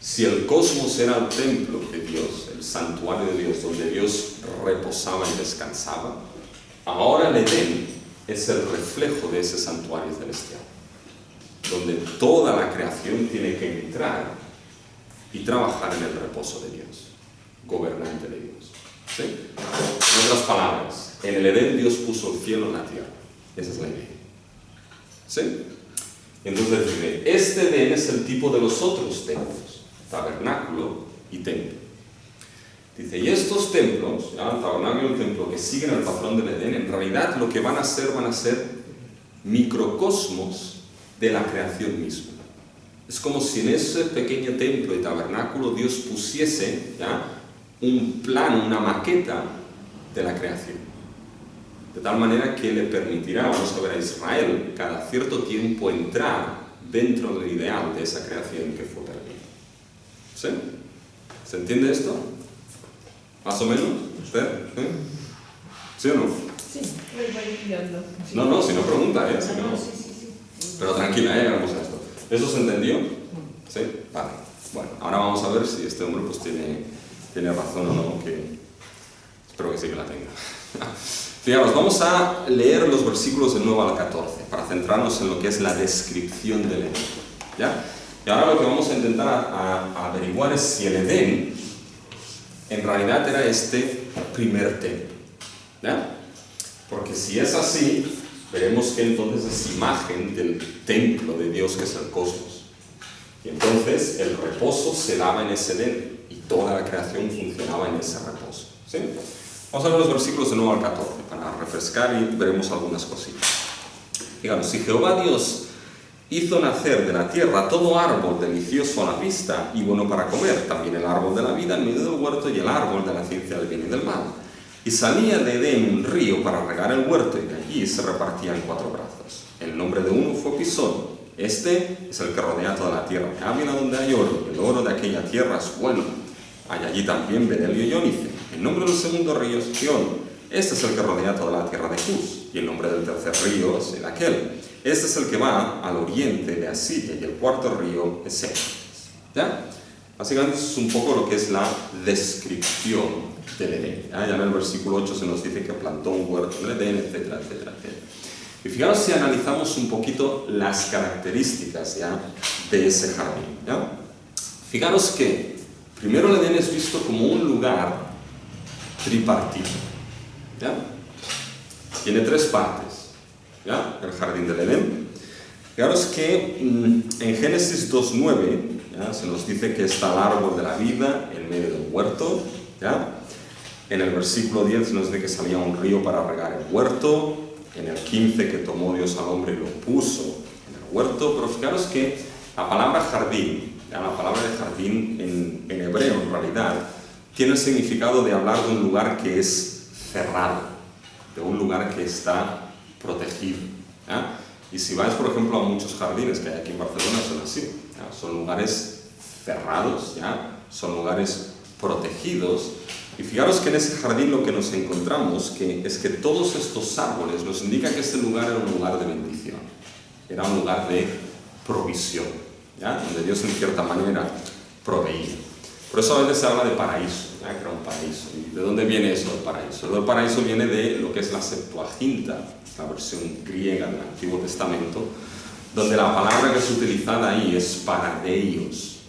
[SPEAKER 2] Si el cosmos era el templo de Dios, el santuario de Dios, donde Dios reposaba y descansaba, ahora el Edén es el reflejo de ese santuario celestial, donde toda la creación tiene que entrar y trabajar en el reposo de Dios, gobernante de Dios. ¿Sí? En otras palabras, en el Edén Dios puso el cielo en la tierra. Esa es la idea. ¿Sí? Entonces dice, este Edén es el tipo de los otros templos, tabernáculo y templo. Dice, y estos templos, ¿ya? El tabernáculo y el templo, que siguen el patrón del Edén, en realidad lo que van a ser microcosmos de la creación misma. Es como si en ese pequeño templo y tabernáculo Dios pusiese, ¿ya? Un plano, una maqueta de la creación. De tal manera que le permitirá, vamos a ver, a Israel cada cierto tiempo entrar dentro del ideal de esa creación que fue perdida. ¿Sí? ¿Se entiende esto? ¿Más o menos? ¿Usted? ¿Sí o no?
[SPEAKER 5] Sí, voy pillando.
[SPEAKER 2] No, si no pregunta, ¿eh? Si no.
[SPEAKER 5] Sí.
[SPEAKER 2] Pero tranquila, vamos a esto. ¿Eso se entendió? ¿Sí? Vale. Bueno, ahora vamos a ver si este hombre pues tiene razón o no, que espero que sí que la tenga. Fijaros, vamos a leer los versículos del 9 al 14 para centrarnos en lo que es la descripción del Edén. ¿Ya? Y ahora lo que vamos a intentar a averiguar es si el Edén en realidad era este primer templo. ¿Ya? Porque si es así, veremos que entonces es imagen del templo de Dios que es el cosmos. Y entonces el reposo se daba en ese Edén y toda la creación funcionaba en ese reposo. ¿Sí? Vamos a ver los versículos de 9 al 14 para refrescar y veremos algunas cositas. Digamos, si Jehová Dios hizo nacer de la tierra todo árbol delicioso a la vista y bueno para comer, también el árbol de la vida en medio del huerto y el árbol de la ciencia del bien y del mal. Y salía de Edén un río para regar el huerto y de allí se repartía en 4 brazos. El nombre de uno fue Pisón. Este es el que rodea toda la tierra de Ávila donde hay oro, y el oro de aquella tierra es bueno. Hay allí también bedelio y ónice. El nombre del segundo río es Gihón. Este es el que rodea toda la tierra de Cus. Y el nombre del tercer río es el aquel. Este es el que va al oriente de Asiria. Y el cuarto río es Éufrates. ¿Ya? Básicamente es un poco lo que es la descripción del Edén. Ya en el versículo 8 se nos dice que plantó un huerto en el Edén, etcétera, etcétera, etcétera. Y fijaros si analizamos un poquito las características ya de ese jardín. ¿Ya? Fijaros que primero el Edén es visto como un lugar tripartito. ¿Ya? Tiene tres partes. ¿Ya? El jardín del Edén. Fijaros que en Génesis 2:9 se nos dice que está el árbol de la vida en medio del huerto. ¿Ya? En el versículo 10 se nos dice que salía un río para regar el huerto. En el 15 que tomó Dios al hombre y lo puso en el huerto. Pero fijaros que la palabra jardín, la palabra de jardín en hebreo en realidad, tiene el significado de hablar de un lugar que es cerrado, de un lugar que está protegido. ¿Ya? Y si vais, por ejemplo, a muchos jardines que hay aquí en Barcelona, son así. ¿Ya? Son lugares cerrados, ¿ya? Son lugares protegidos. Y fijaros que en ese jardín lo que nos encontramos es que todos estos árboles nos indican que este lugar era un lugar de bendición, era un lugar de provisión, ¿ya? Donde Dios en cierta manera proveía. Por eso a veces se habla de paraíso, ¿ya? Que era un paraíso. ¿Y de dónde viene eso del paraíso? El paraíso viene de lo que es la Septuaginta, la versión griega del Antiguo Testamento, donde la palabra que es utilizada ahí es paradeios.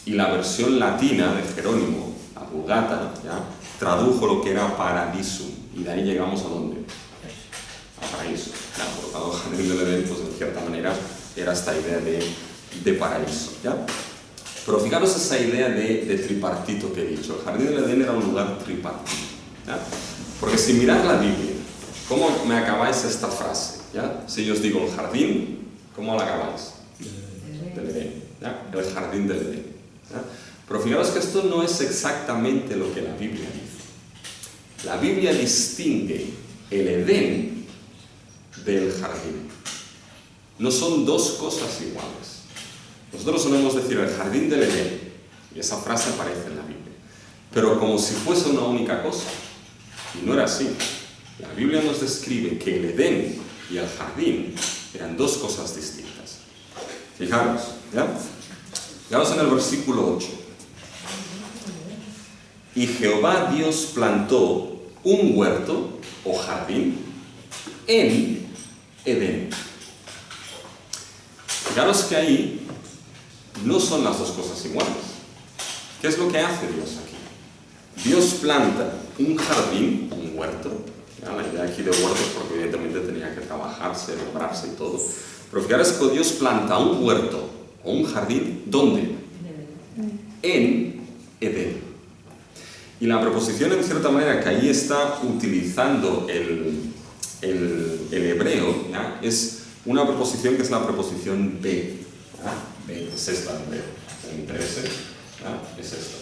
[SPEAKER 2] Y la versión latina de Jerónimo, la Vulgata, ¿ya? Tradujo lo que era paradisum, y de ahí llegamos a ¿dónde? A paraíso. ¿Ya? Por lo tanto, el jardín del Edén, pues en cierta manera, era esta idea de paraíso. ¿Ya? Pero fijaros esa idea de tripartito que he dicho. El jardín del Edén era un lugar tripartito. ¿Ya? Porque si mirad la Biblia, ¿cómo me acabáis esta frase? ¿Ya? Si yo os digo el jardín, ¿cómo la acabáis? Del Edén. ¿Ya? El jardín del Edén. ¿Ya? Pero fijaros que esto no es exactamente lo que la Biblia dice. La Biblia distingue el Edén del jardín. No son dos cosas iguales. Nosotros solemos decir el jardín del Edén, y esa frase aparece en la Biblia, pero como si fuese una única cosa. Y no era así. La Biblia nos describe que el Edén y el jardín eran dos cosas distintas. Fijaros, ¿ya? Fijaros en el versículo 8. Y Jehová Dios plantó un huerto o jardín en Edén. Fijaros que ahí no son las dos cosas iguales. ¿Qué es lo que hace Dios aquí? Dios planta un jardín, un huerto. ¿Ya? La idea aquí de huerto es porque evidentemente tenía que trabajarse, labrarse y todo. Pero fijaros que Dios planta un huerto o un jardín, ¿dónde? En Edén. Y la preposición, en cierta manera, que ahí está utilizando el hebreo, ¿ya? Es una preposición que es la preposición be. ¿Ya? Be es esta, be. ¿Me interesa? ¿Ya? Es esta.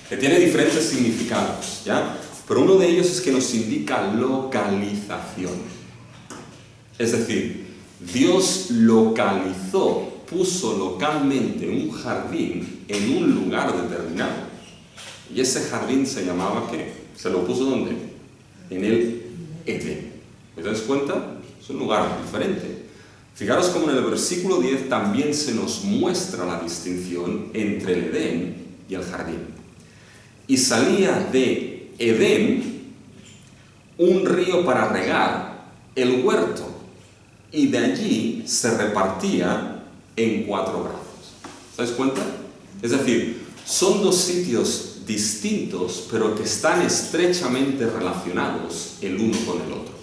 [SPEAKER 2] Que tiene diferentes significados, ¿ya? Pero uno de ellos es que nos indica localización. Es decir, Dios localizó, puso localmente un jardín en un lugar determinado. Y ese jardín se llamaba, ¿qué? ¿Se lo puso dónde? En el Edén. ¿Os dais cuenta? Es un lugar diferente. Fijaros como en el versículo 10 también se nos muestra la distinción entre el Edén y el jardín. Y salía de Edén un río para regar el huerto, y de allí se repartía en 4 brazos. ¿Os dais cuenta? Es decir, son dos sitios distintos, pero que están estrechamente relacionados el uno con el otro.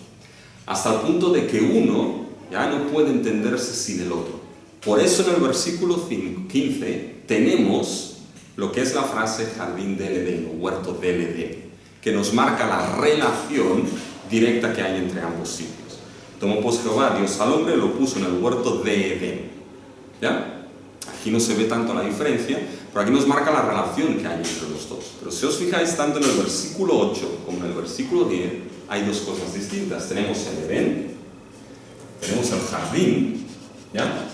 [SPEAKER 2] Hasta el punto de que uno ya no puede entenderse sin el otro. Por eso en el versículo 15 tenemos lo que es la frase jardín del Edén, o huerto del Edén, que nos marca la relación directa que hay entre ambos sitios. Tomó pues Jehová Dios al hombre y lo puso en el huerto de Edén. ¿Ya? Aquí no se ve tanto la diferencia, pero aquí nos marca la relación que hay entre los dos. Pero si os fijáis tanto en el versículo 8 como en el versículo 10, hay dos cosas distintas. Tenemos el Edén, tenemos el jardín, ¿ya?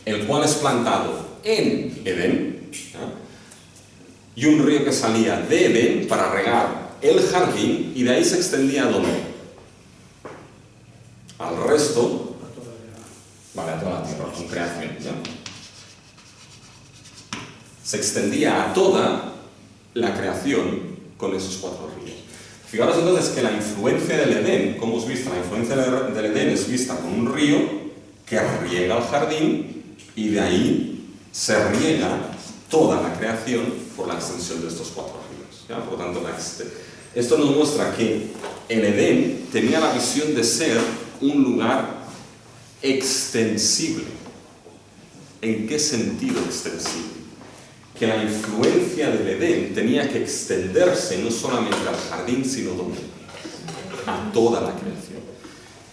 [SPEAKER 2] El cual es plantado en Edén, ¿ya? Y un río que salía de Edén para regar el jardín, y de ahí se extendía ¿a dónde? Al resto, vale, a toda la tierra, con creación, ¿ya? se extendía a toda la creación con esos 4 ríos. Fijaros entonces que la influencia del Edén, como os visto, la influencia del Edén es vista con un río que riega el jardín y de ahí se riega toda la creación por la extensión de estos 4 ríos. ¿Ya? Por lo tanto, esto nos muestra que el Edén tenía la visión de ser un lugar extensible. ¿En qué sentido extensible? Que la influencia del Edén tenía que extenderse no solamente al jardín, sino a toda la creación.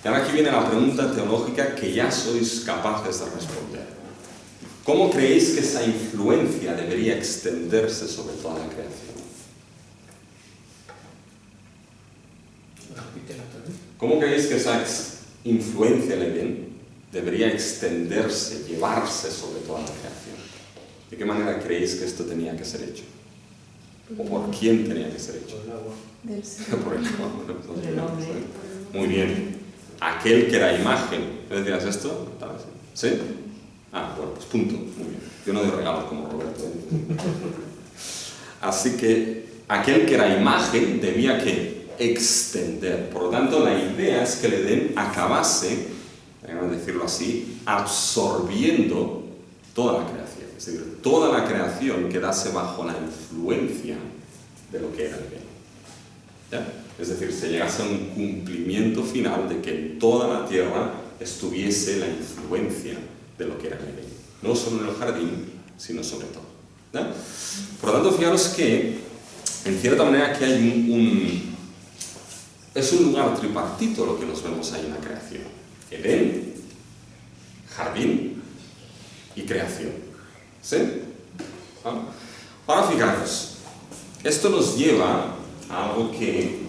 [SPEAKER 2] Y ahora aquí viene la pregunta teológica que ya sois capaces de responder. ¿Cómo creéis que esa influencia debería extenderse sobre toda la creación? ¿Cómo creéis que esa influencia del Edén debería extenderse, llevarse sobre toda la creación? ¿De qué manera creéis que esto tenía que ser hecho? ¿O por quién tenía que ser hecho?
[SPEAKER 4] Por el agua.
[SPEAKER 6] Del Señor.
[SPEAKER 2] Por el agua.
[SPEAKER 5] Por el hombre.
[SPEAKER 2] Muy bien. Aquel que era imagen. ¿Me decías esto? Tal vez. ¿Sí? Ah, bueno, pues punto. Muy bien. Yo no doy regalos como Roberto. Así que aquel que era imagen debía que extender. Por lo tanto, la idea es que el Edén acabase, vamos a decirlo así, absorbiendo toda la creación. Es decir, toda la creación quedase bajo la influencia de lo que era el Edén. ¿Ya? Es decir, se llegase a un cumplimiento final de que en toda la tierra estuviese la influencia de lo que era el Edén. No solo en el jardín, sino sobre todo. ¿Ya? Por lo tanto, fijaros que, en cierta manera, que hay es un lugar tripartito lo que nos vemos ahí en la creación. Edén, jardín y creación. ¿Sí? ¿Ah? Ahora fijaros, esto nos lleva a algo que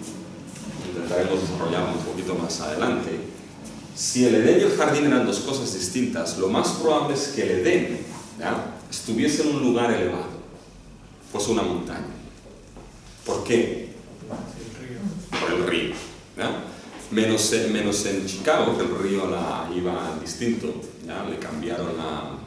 [SPEAKER 2] intentaremos desarrollar un poquito más adelante. Si el Edén y el jardín eran 2 cosas distintas, lo más probable es que el Edén, ¿ya?, estuviese en un lugar elevado, fuese una montaña. ¿Por qué? Por el río. ¿Ya? Menos en Chicago, que el río iba distinto, ¿ya? Le cambiaron la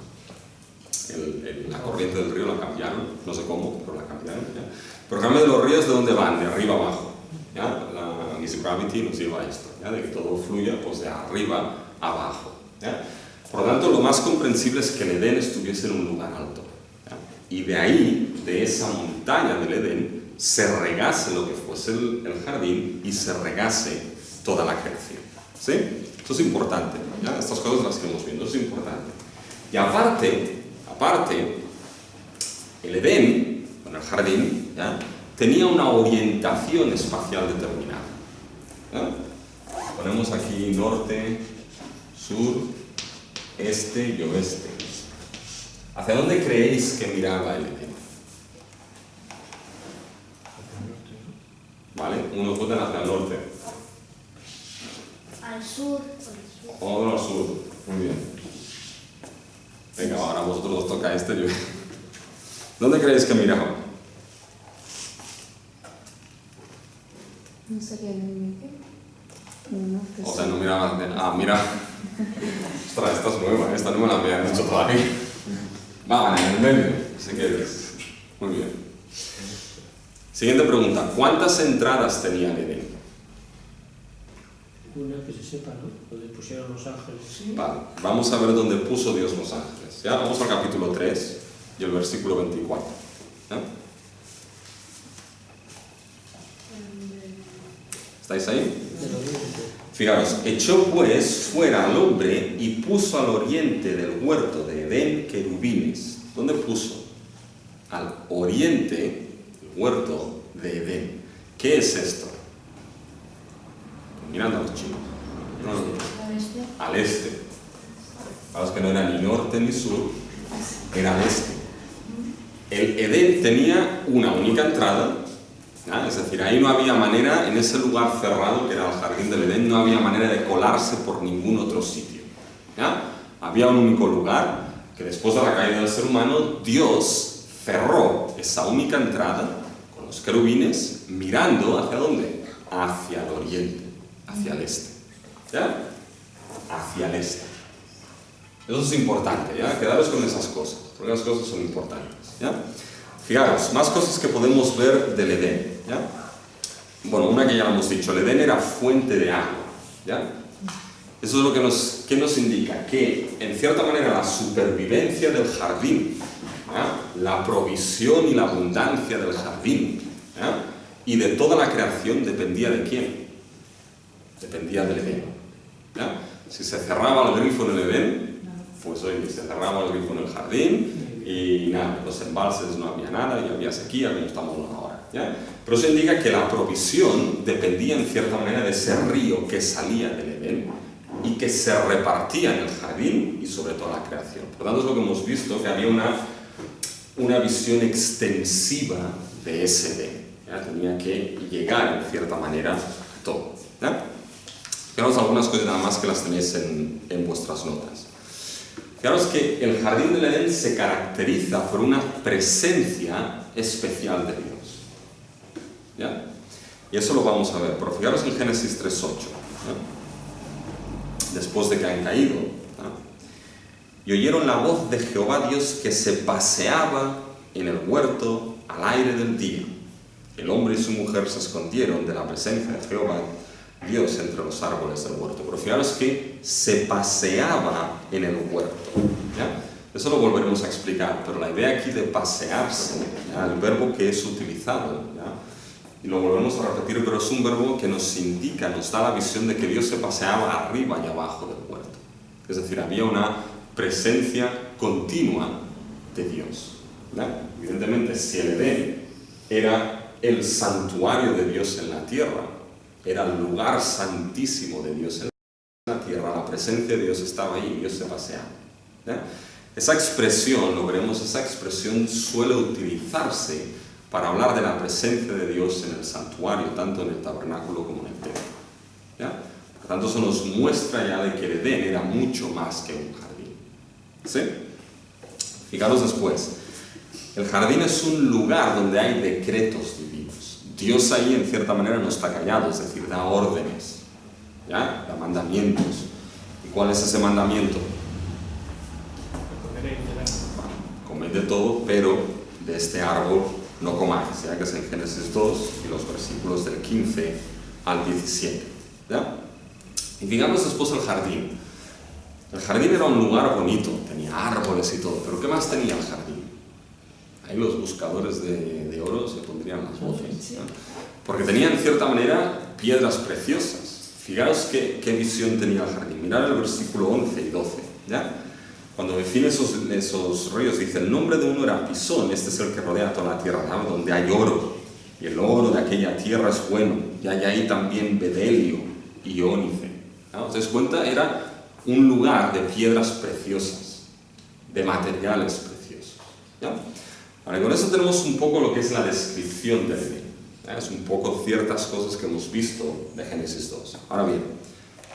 [SPEAKER 2] corriente del río, la cambiaron, no sé cómo, pero la cambiaron. ¿Ya? Pero en cambio de los ríos, ¿de dónde van? De arriba abajo. ¿Ya? La Easy Gravity nos lleva a esto, ¿ya? De que todo fluya pues de arriba abajo. ¿Ya? Por lo tanto, lo más comprensible es que el Edén estuviese en un lugar alto. ¿Ya? Y de ahí, de esa montaña del Edén, se regase lo que fuese el jardín y se regase toda la creación. ¿Sí? Esto es importante. ¿Ya? Estas cosas las que hemos visto, es importante. Y aparte, el Edén, bueno, el jardín, ¿ya?, tenía una orientación espacial determinada. ¿Ya? Ponemos aquí norte, sur, este y oeste. ¿Hacia dónde creéis que miraba el Edén? ¿Vale? Unos votan hacia el norte.
[SPEAKER 3] Al sur.
[SPEAKER 2] Otro al sur. Muy bien. Venga, ahora a vosotros os toca este. ¿Dónde creéis que miraba?
[SPEAKER 6] ¿No sería en el medio? No,
[SPEAKER 2] O sea, no miraba... mira. Ostras, esta es nueva, esta no me la habían dicho todavía. Vale, en el medio. Así que es... Muy bien. Siguiente pregunta. ¿Cuántas entradas tenía el Edén?
[SPEAKER 4] Una que se sepa, ¿no? Donde pusieron los ángeles.
[SPEAKER 2] Vale, vamos a ver dónde puso Dios los ángeles. Ya, vamos al capítulo 3 y el versículo 24. ¿Ya? ¿Estáis ahí? Fijaros, echó pues fuera al hombre y puso al oriente del huerto de Edén querubines. ¿Dónde puso? Al oriente del huerto de Edén. ¿Qué es esto? Mirando a los chinos. No, al este. Para los que no era ni norte ni sur, era al este. El Edén tenía una única entrada. ¿Ya? Es decir, ahí no había manera, en ese lugar cerrado que era el jardín del Edén, no había manera de colarse por ningún otro sitio. ¿Ya? Había un único lugar que después de la caída del ser humano, Dios cerró esa única entrada con los querubines mirando ¿hacia dónde? Hacia el oriente, hacia el este. ¿Ya? Hacia el este. Eso es importante, ¿ya? Quedaros con esas cosas, porque las cosas son importantes, ¿ya? Fijaros, más cosas que podemos ver del Edén, ¿ya? Bueno, una que ya lo hemos dicho, el Edén era fuente de agua, ¿ya? Eso es lo que nos indica, que en cierta manera la supervivencia del jardín, ¿ya? La provisión y la abundancia del jardín, ¿ya? Y de toda la creación dependía de quién, dependía del Edén, ¿ya? Si se cerraba el grifo en el Edén, pues oye, se cerraba el grifo en el jardín y nada, los embalses no había nada y había sequía, como estamos ahora, ¿ya? Pero eso indica que la provisión dependía en cierta manera de ese río que salía del Edén y que se repartía en el jardín y sobre toda la creación. Por lo tanto, es lo que hemos visto, que había una visión extensiva de ese Edén, ¿ya? Tenía que llegar en cierta manera a todo, ¿ya? Fijaros algunas cosas nada más que las tenéis en vuestras notas. Fijaros que el jardín del Edén se caracteriza por una presencia especial de Dios, ¿ya? Y eso lo vamos a ver, pero fijaros en Génesis 3:8, ¿ya? Después de que han caído, ¿ya? Y oyeron la voz de Jehová Dios que se paseaba en el huerto al aire del día. El hombre y su mujer se escondieron de la presencia de Jehová Dios entre los árboles del huerto. Pero fijaros que se paseaba en el huerto, ¿ya? Eso lo volveremos a explicar, pero la idea aquí de pasearse, ¿ya? El verbo que es utilizado, ¿ya? Y lo volvemos a repetir, pero es un verbo que nos indica, nos da la visión de que Dios se paseaba arriba y abajo del huerto. Es decir, había una presencia continua de Dios, ¿ya? Evidentemente, si el Edén era el santuario de Dios en la tierra, era el lugar santísimo de Dios en la tierra, la presencia de Dios estaba ahí, Dios se paseaba, ¿ya? Esa expresión, lo veremos, esa expresión suele utilizarse para hablar de la presencia de Dios en el santuario, tanto en el tabernáculo como en el templo, ¿ya? Por tanto, eso nos muestra ya de que el Edén era mucho más que un jardín, ¿sí? Fijaros después, el jardín es un lugar donde hay decretos divinos. Dios ahí en cierta manera no está callado, es decir, da órdenes, ¿ya? Da mandamientos. ¿Y cuál es ese mandamiento? Comed de todo, pero de este árbol no comáis, ¿ya? Que es en Génesis 2 y los versículos del 15 al 17, ¿ya? Y digamos después el jardín. El jardín era un lugar bonito, tenía árboles y todo, pero ¿qué más tenía el jardín? Ahí los buscadores de oro se pondrían las voces, ¿no? Porque tenía en cierta manera piedras preciosas. Fijaros qué visión tenía el jardín. Mirad el versículo 11 y 12, ¿ya? Cuando define esos ríos, dice, el nombre de uno era Pisón, este es el que rodea toda la tierra, ¿no? Donde hay oro, y el oro de aquella tierra es bueno, y hay ahí también bedelio y ónice, ¿no? ¿Os dais cuenta? Era un lugar de piedras preciosas, de materiales preciosos, ¿ya? Ahora, con eso tenemos un poco lo que es la descripción del Edén, ¿ya? Es un poco ciertas cosas que hemos visto de Génesis 2. Ahora bien,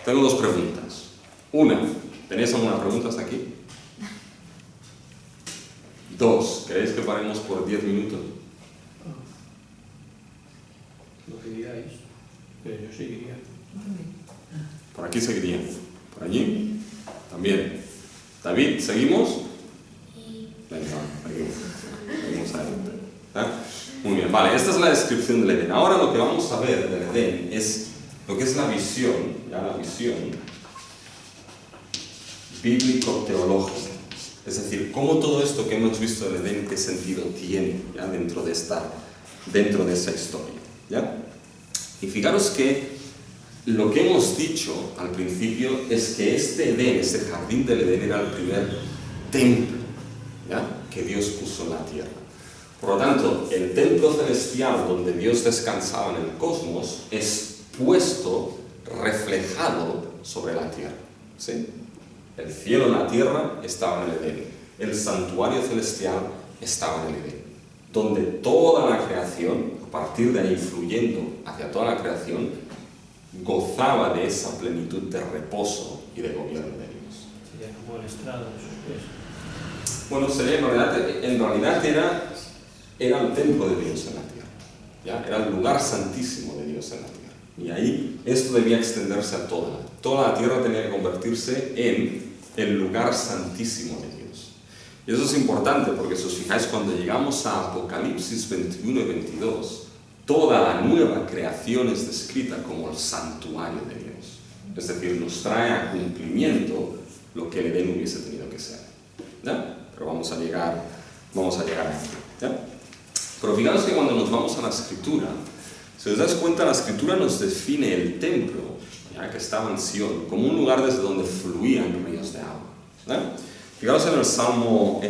[SPEAKER 2] tengo dos preguntas. Una, ¿tenéis alguna pregunta hasta aquí? Dos, ¿queréis que paremos por 10 minutos?
[SPEAKER 4] Lo que digáis, pero yo seguiría.
[SPEAKER 2] Por aquí seguirían. ¿Por allí? También. David, ¿seguimos? Venga, seguimos adelante. ¿Ah? Muy bien, vale, esta es la descripción del Edén. Ahora lo que vamos a ver del Edén es lo que es la visión, ya la visión bíblico-teológica. Es decir, cómo todo esto que hemos visto del Edén, qué sentido tiene, ¿ya? dentro de esa historia, ¿ya? Y fijaros que lo que hemos dicho al principio es que este Edén, este jardín del Edén, era el primer templo, ¿ya? que Dios puso en la tierra. Por lo tanto, el templo celestial donde Dios descansaba en el cosmos es puesto, reflejado sobre la tierra, ¿sí? El cielo y la tierra estaban en el Edén. El santuario celestial estaba en el Edén. Donde toda la creación, a partir de ahí fluyendo hacia toda la creación, gozaba de esa plenitud de reposo y de gobierno de Dios.
[SPEAKER 4] Sería como el estrado de sus pies.
[SPEAKER 2] Bueno, sería en realidad era el templo de Dios en la tierra, ¿ya? Era el lugar santísimo de Dios en la tierra. Y ahí esto debía extenderse a toda la tierra tenía que convertirse en el lugar santísimo de Dios. Y eso es importante porque si os fijáis, cuando llegamos a Apocalipsis 21 y 22, toda la nueva creación es descrita como el santuario de Dios. Es decir, nos trae a cumplimiento lo que el Edén hubiese tenido que ser. ¿Ya? Pero vamos a llegar aquí. ¿Ya? Pero fijaros que cuando nos vamos a la Escritura, si os dais cuenta, la Escritura nos define el templo, ¿ya?, que estaba en Sion, como un lugar desde donde fluían ríos de agua. ¿Ya? Fijaros en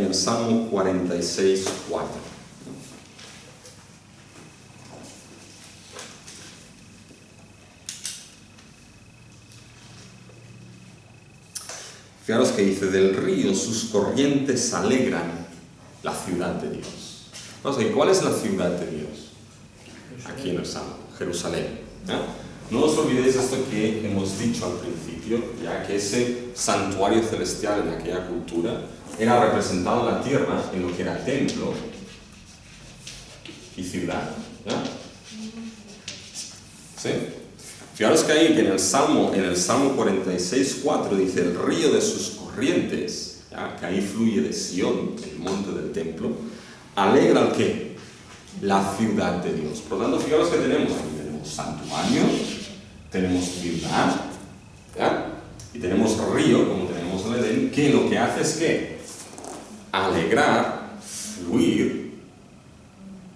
[SPEAKER 2] el Salmo 46, 4. Fijaros que dice, del río sus corrientes alegran la ciudad de Dios. Vamos a ver, ¿cuál es la ciudad de Dios? Aquí en el Salmo, Jerusalén. ¿Ya? No os olvidéis esto que hemos dicho al principio, ya que ese santuario celestial en aquella cultura era representado en la tierra en lo que era templo y ciudad. ¿Ya? ¿Sí? Fijaros que ahí, que en el Salmo 46, 4 dice, el río de sus corrientes, ¿ya?, que ahí fluye de Sion, el monte del templo, alegra el ¿qué? La ciudad de Dios. Por lo tanto, fijaros que tenemos aquí, tenemos santuario, tenemos ciudad, ¿ya?, y tenemos río, como tenemos el Edén, que lo que hace es ¿qué? Alegrar, fluir,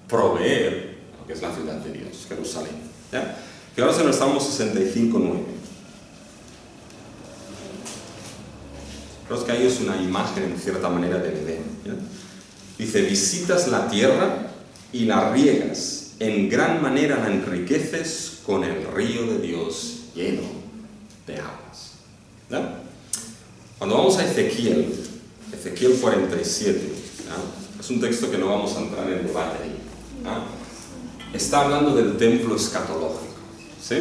[SPEAKER 2] proveer lo que es la ciudad de Dios, Jerusalén. ¿Ya? Fijaros en el Salmo 65, 9. Fijaros que ahí es una imagen en cierta manera del Edén. ¿Ya? Dice, visitas la tierra y la riegas, en gran manera la enriqueces con el río de Dios lleno de aguas. ¿Ya? Cuando vamos a Ezequiel 47, ¿ya?, es un texto que no vamos a entrar en debate ahí. ¿Ya? Está hablando del templo escatológico. ¿Sí?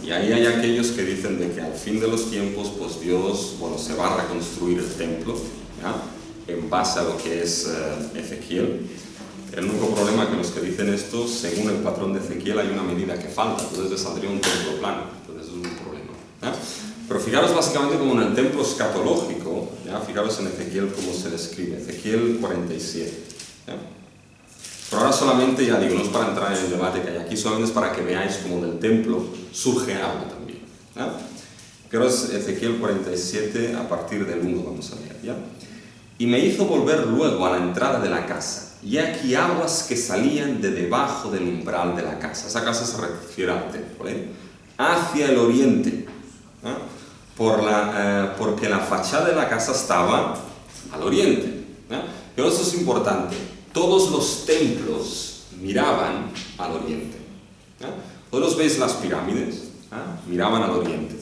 [SPEAKER 2] Y ahí hay aquellos que dicen de que al fin de los tiempos, pues Dios, bueno, se va a reconstruir el templo, ¿ya?, en base a lo que es Ezequiel. El único problema es que los que dicen esto, según el patrón de Ezequiel, hay una medida que falta, entonces le saldría un templo plano, entonces es un problema. ¿Ya? Pero fijaros básicamente como en el templo escatológico, ¿ya?, fijaros en Ezequiel cómo se describe, Ezequiel 47. ¿Ya? Pero ahora solamente, ya digo, no es para entrar en el debate que hay aquí, solamente es para que veáis cómo del templo surge agua también. ¿Ya? Creo es Ezequiel 47, a partir del 1 vamos a leer, ¿ya? Y me hizo volver luego a la entrada de la casa, y aquí aguas que salían de debajo del umbral de la casa. Esa casa se refiere al templo, hacia el oriente, ¿ya?, porque la fachada de la casa estaba al oriente. ¿Ya? Pero esto es importante. Todos los templos miraban al oriente. ¿Ya? Todos veis las pirámides, ¿ya?, miraban al oriente.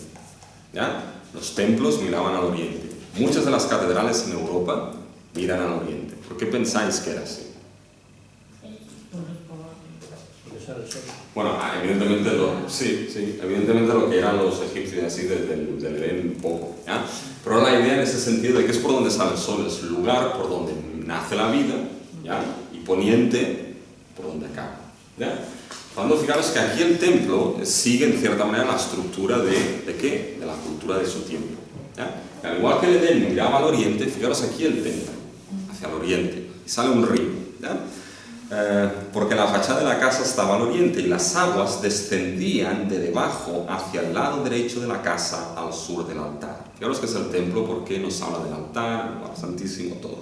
[SPEAKER 2] ¿Ya? Los templos miraban al oriente. Muchas de las catedrales en Europa miran al oriente. ¿Por qué pensáis que era así? Bueno, evidentemente evidentemente lo que eran los egipcios así del Edén un poco, ¿ya? Pero la idea en ese sentido de que es por donde sale el sol, es el lugar por donde nace la vida, ¿ya?, y poniente por donde acaba, ¿ya? Cuando fijaros que aquí el templo sigue en cierta manera la estructura ¿de qué? De la cultura de su tiempo, ¿ya? Al igual que el Edén miraba al oriente, fijaros aquí el templo, hacia el oriente, y sale un río, ¿ya? Porque la fachada de la casa estaba al oriente y las aguas descendían de debajo hacia el lado derecho de la casa al sur del altar. Fijaros que es el templo porque nos habla del altar, el lugar santísimo, todo.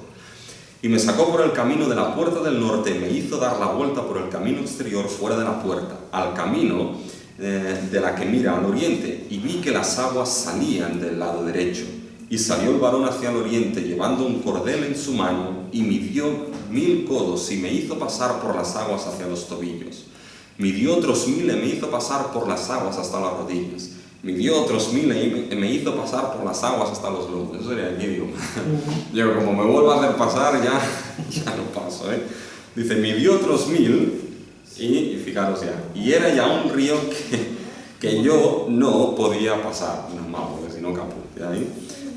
[SPEAKER 2] Y me sacó por el camino de la puerta del norte y me hizo dar la vuelta por el camino exterior fuera de la puerta, al camino de la que mira al oriente, y vi que las aguas salían del lado derecho. Y salió el varón hacia el oriente llevando un cordel en su mano y midió 1000 codos y me hizo pasar por las aguas hacia los tobillos. Midió otros 1000 y me hizo pasar por las aguas hasta las rodillas. Midió otros 1000 y me hizo pasar por las aguas hasta los lomos. Eso sería aquí, digo. Yo como me vuelvo a hacer pasar ya no paso, ¿eh? Dice, midió otros 1000 y fijaros ya. Y era ya un río que yo no podía pasar. No, porque si no caput. ¿Ya?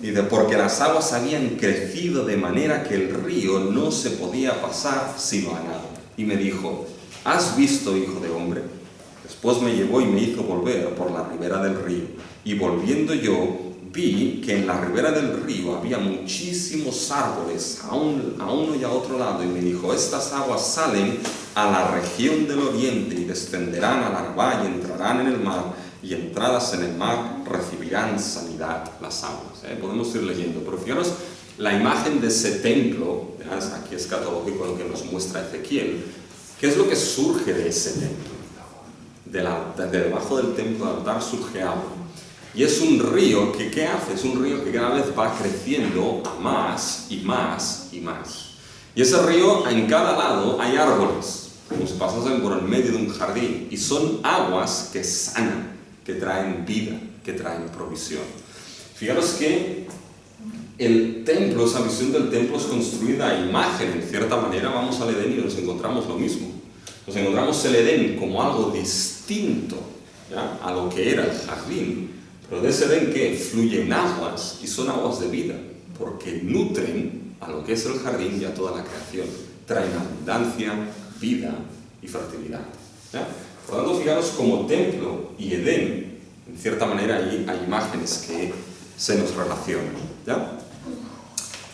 [SPEAKER 2] Dice, porque las aguas habían crecido de manera que el río no se podía pasar sino a nado. Y me dijo, ¿has visto, hijo de hombre? Después me llevó y me hizo volver por la ribera del río. Y volviendo yo, vi que en la ribera del río había muchísimos árboles a uno y a otro lado, y me dijo, estas aguas salen a la región del oriente y descenderán al Arabá y entrarán en el mar, y entradas en el mar recibirán sanidad las aguas. Podemos ir leyendo, pero fijaros la imagen de ese templo, aquí escatológico lo que nos muestra Ezequiel. ¿Qué es lo que surge de ese templo? De debajo del templo del altar surge agua. Y es un río que, ¿qué hace? Es un río que cada vez va creciendo a más y más y más. Y ese río, en cada lado hay árboles, como si pasasen por el medio de un jardín. Y son aguas que sanan, que traen vida, que traen provisión. Fijaros que el templo, esa visión del templo es construida a imagen, en cierta manera. Vamos al Edén y nos encontramos lo mismo. Nos encontramos el Edén como algo distinto, ¿ya?, a lo que era el jardín. Pero de ese Edén que fluyen aguas, y son aguas de vida, porque nutren a lo que es el jardín y a toda la creación. Traen abundancia, vida y fertilidad, ¿ya? Por lo tanto, fijaros, como templo y Edén, en cierta manera hay imágenes que se nos relacionan, ¿ya?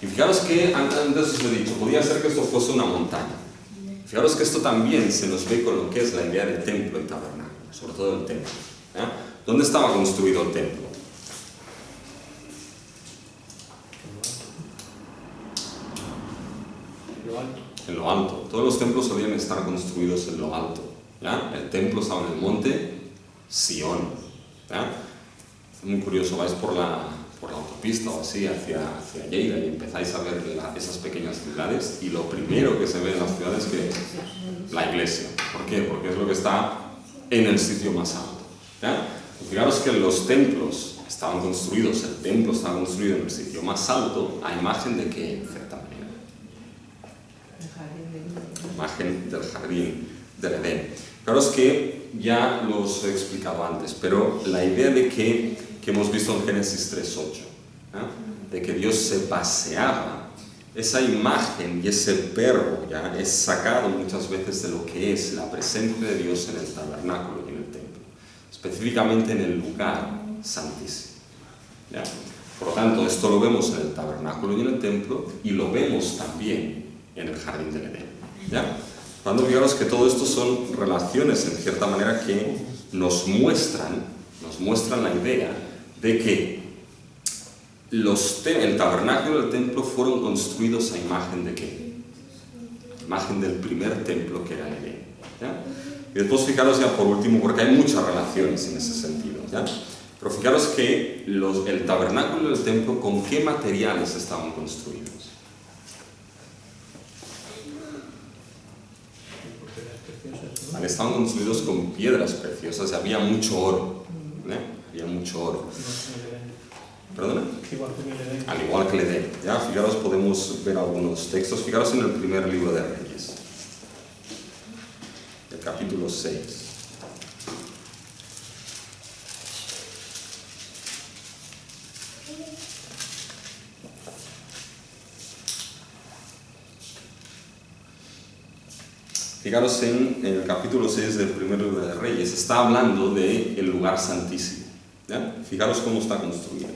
[SPEAKER 2] Y fijaros que, antes os he dicho, podía ser que esto fuese una montaña. Fijaros que esto también se nos ve con lo que es la idea de templo y tabernáculo, sobre todo el templo, ¿ya? ¿Dónde estaba construido el templo? En lo alto. Todos los templos solían estar construidos en lo alto, ¿ya? El templo estaba en el monte Sión, ¿ya? Es muy curioso, vais por la autopista o así hacia Lleida y empezáis a ver esas pequeñas ciudades, y lo primero que se ve en las ciudades es la iglesia. ¿Por qué? Porque es lo que está en el sitio más alto, ¿ya? Fijaros que los templos estaban construidos, el templo estaba construido en el sitio más alto, a imagen de qué, en cierta manera. La imagen del jardín del Edén. Fijaros que ya lo os he explicado antes, pero la idea de que hemos visto en Génesis 3:8, ¿ya?, de que Dios se paseaba, esa imagen y ese perro, ¿ya?, es sacado muchas veces de lo que es la presencia de Dios en el tabernáculo y en el templo, específicamente en el lugar santísimo, ¿ya? Por lo tanto, esto lo vemos en el tabernáculo y en el templo, y lo vemos también en el jardín del Edén, ¿ya? Por lo tanto, fijaros que todo esto son relaciones, en cierta manera, que nos muestran la idea de que el tabernáculo y el templo fueron construidos a imagen de ¿qué? A imagen del primer templo, que era el Edén, ¿ya? Y después fijaros ya por último, porque hay muchas relaciones en ese sentido, ¿ya? Pero fijaros que el tabernáculo y el templo, ¿con qué materiales estaban construidos? ¿Vale? Estaban construidos con piedras preciosas, y había mucho oro, ¿eh? Había mucho oro. ¿Perdona? Al igual que el Edén, ¿ya? Fijaros, podemos ver algunos textos. Fijaros en el primer libro de Reyes, el capítulo 6. Fijaros en el capítulo 6 del primer libro de Reyes, está hablando del lugar santísimo, ¿ya? Fijaros cómo está construido.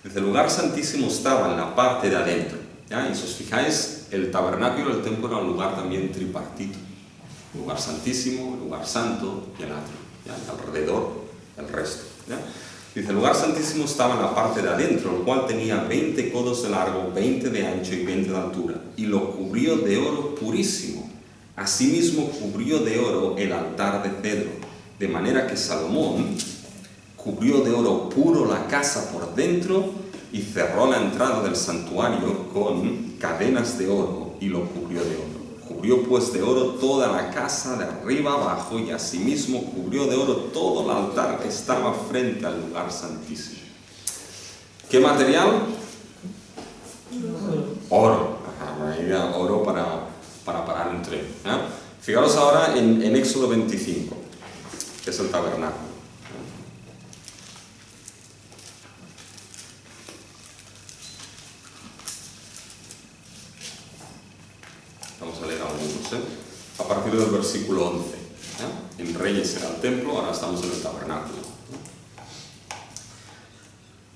[SPEAKER 2] Desde el lugar santísimo estaba en la parte de adentro, ¿ya? Y si os fijáis, el tabernáculo y el templo era un lugar también tripartito: el lugar santísimo, el lugar santo y el atrio, ¿ya? Y alrededor el resto, ¿ya? Dice, el lugar santísimo estaba en la parte de adentro, el cual tenía 20 codos de largo, 20 de ancho y 20 de altura, y lo cubrió de oro purísimo. Asimismo cubrió de oro el altar de cedro, de manera que Salomón cubrió de oro puro la casa por dentro y cerró la entrada del santuario con cadenas de oro y lo cubrió de oro. Cubrió pues de oro toda la casa de arriba abajo, y asimismo cubrió de oro todo el altar que estaba frente al lugar santísimo. ¿Qué material? Oro. Oro para parar un tren, ¿eh? Fijaros ahora en Éxodo 25, que es el tabernáculo. Vamos a leer algunos, a partir del versículo 11. En Reyes era el templo, ahora estamos en el tabernáculo.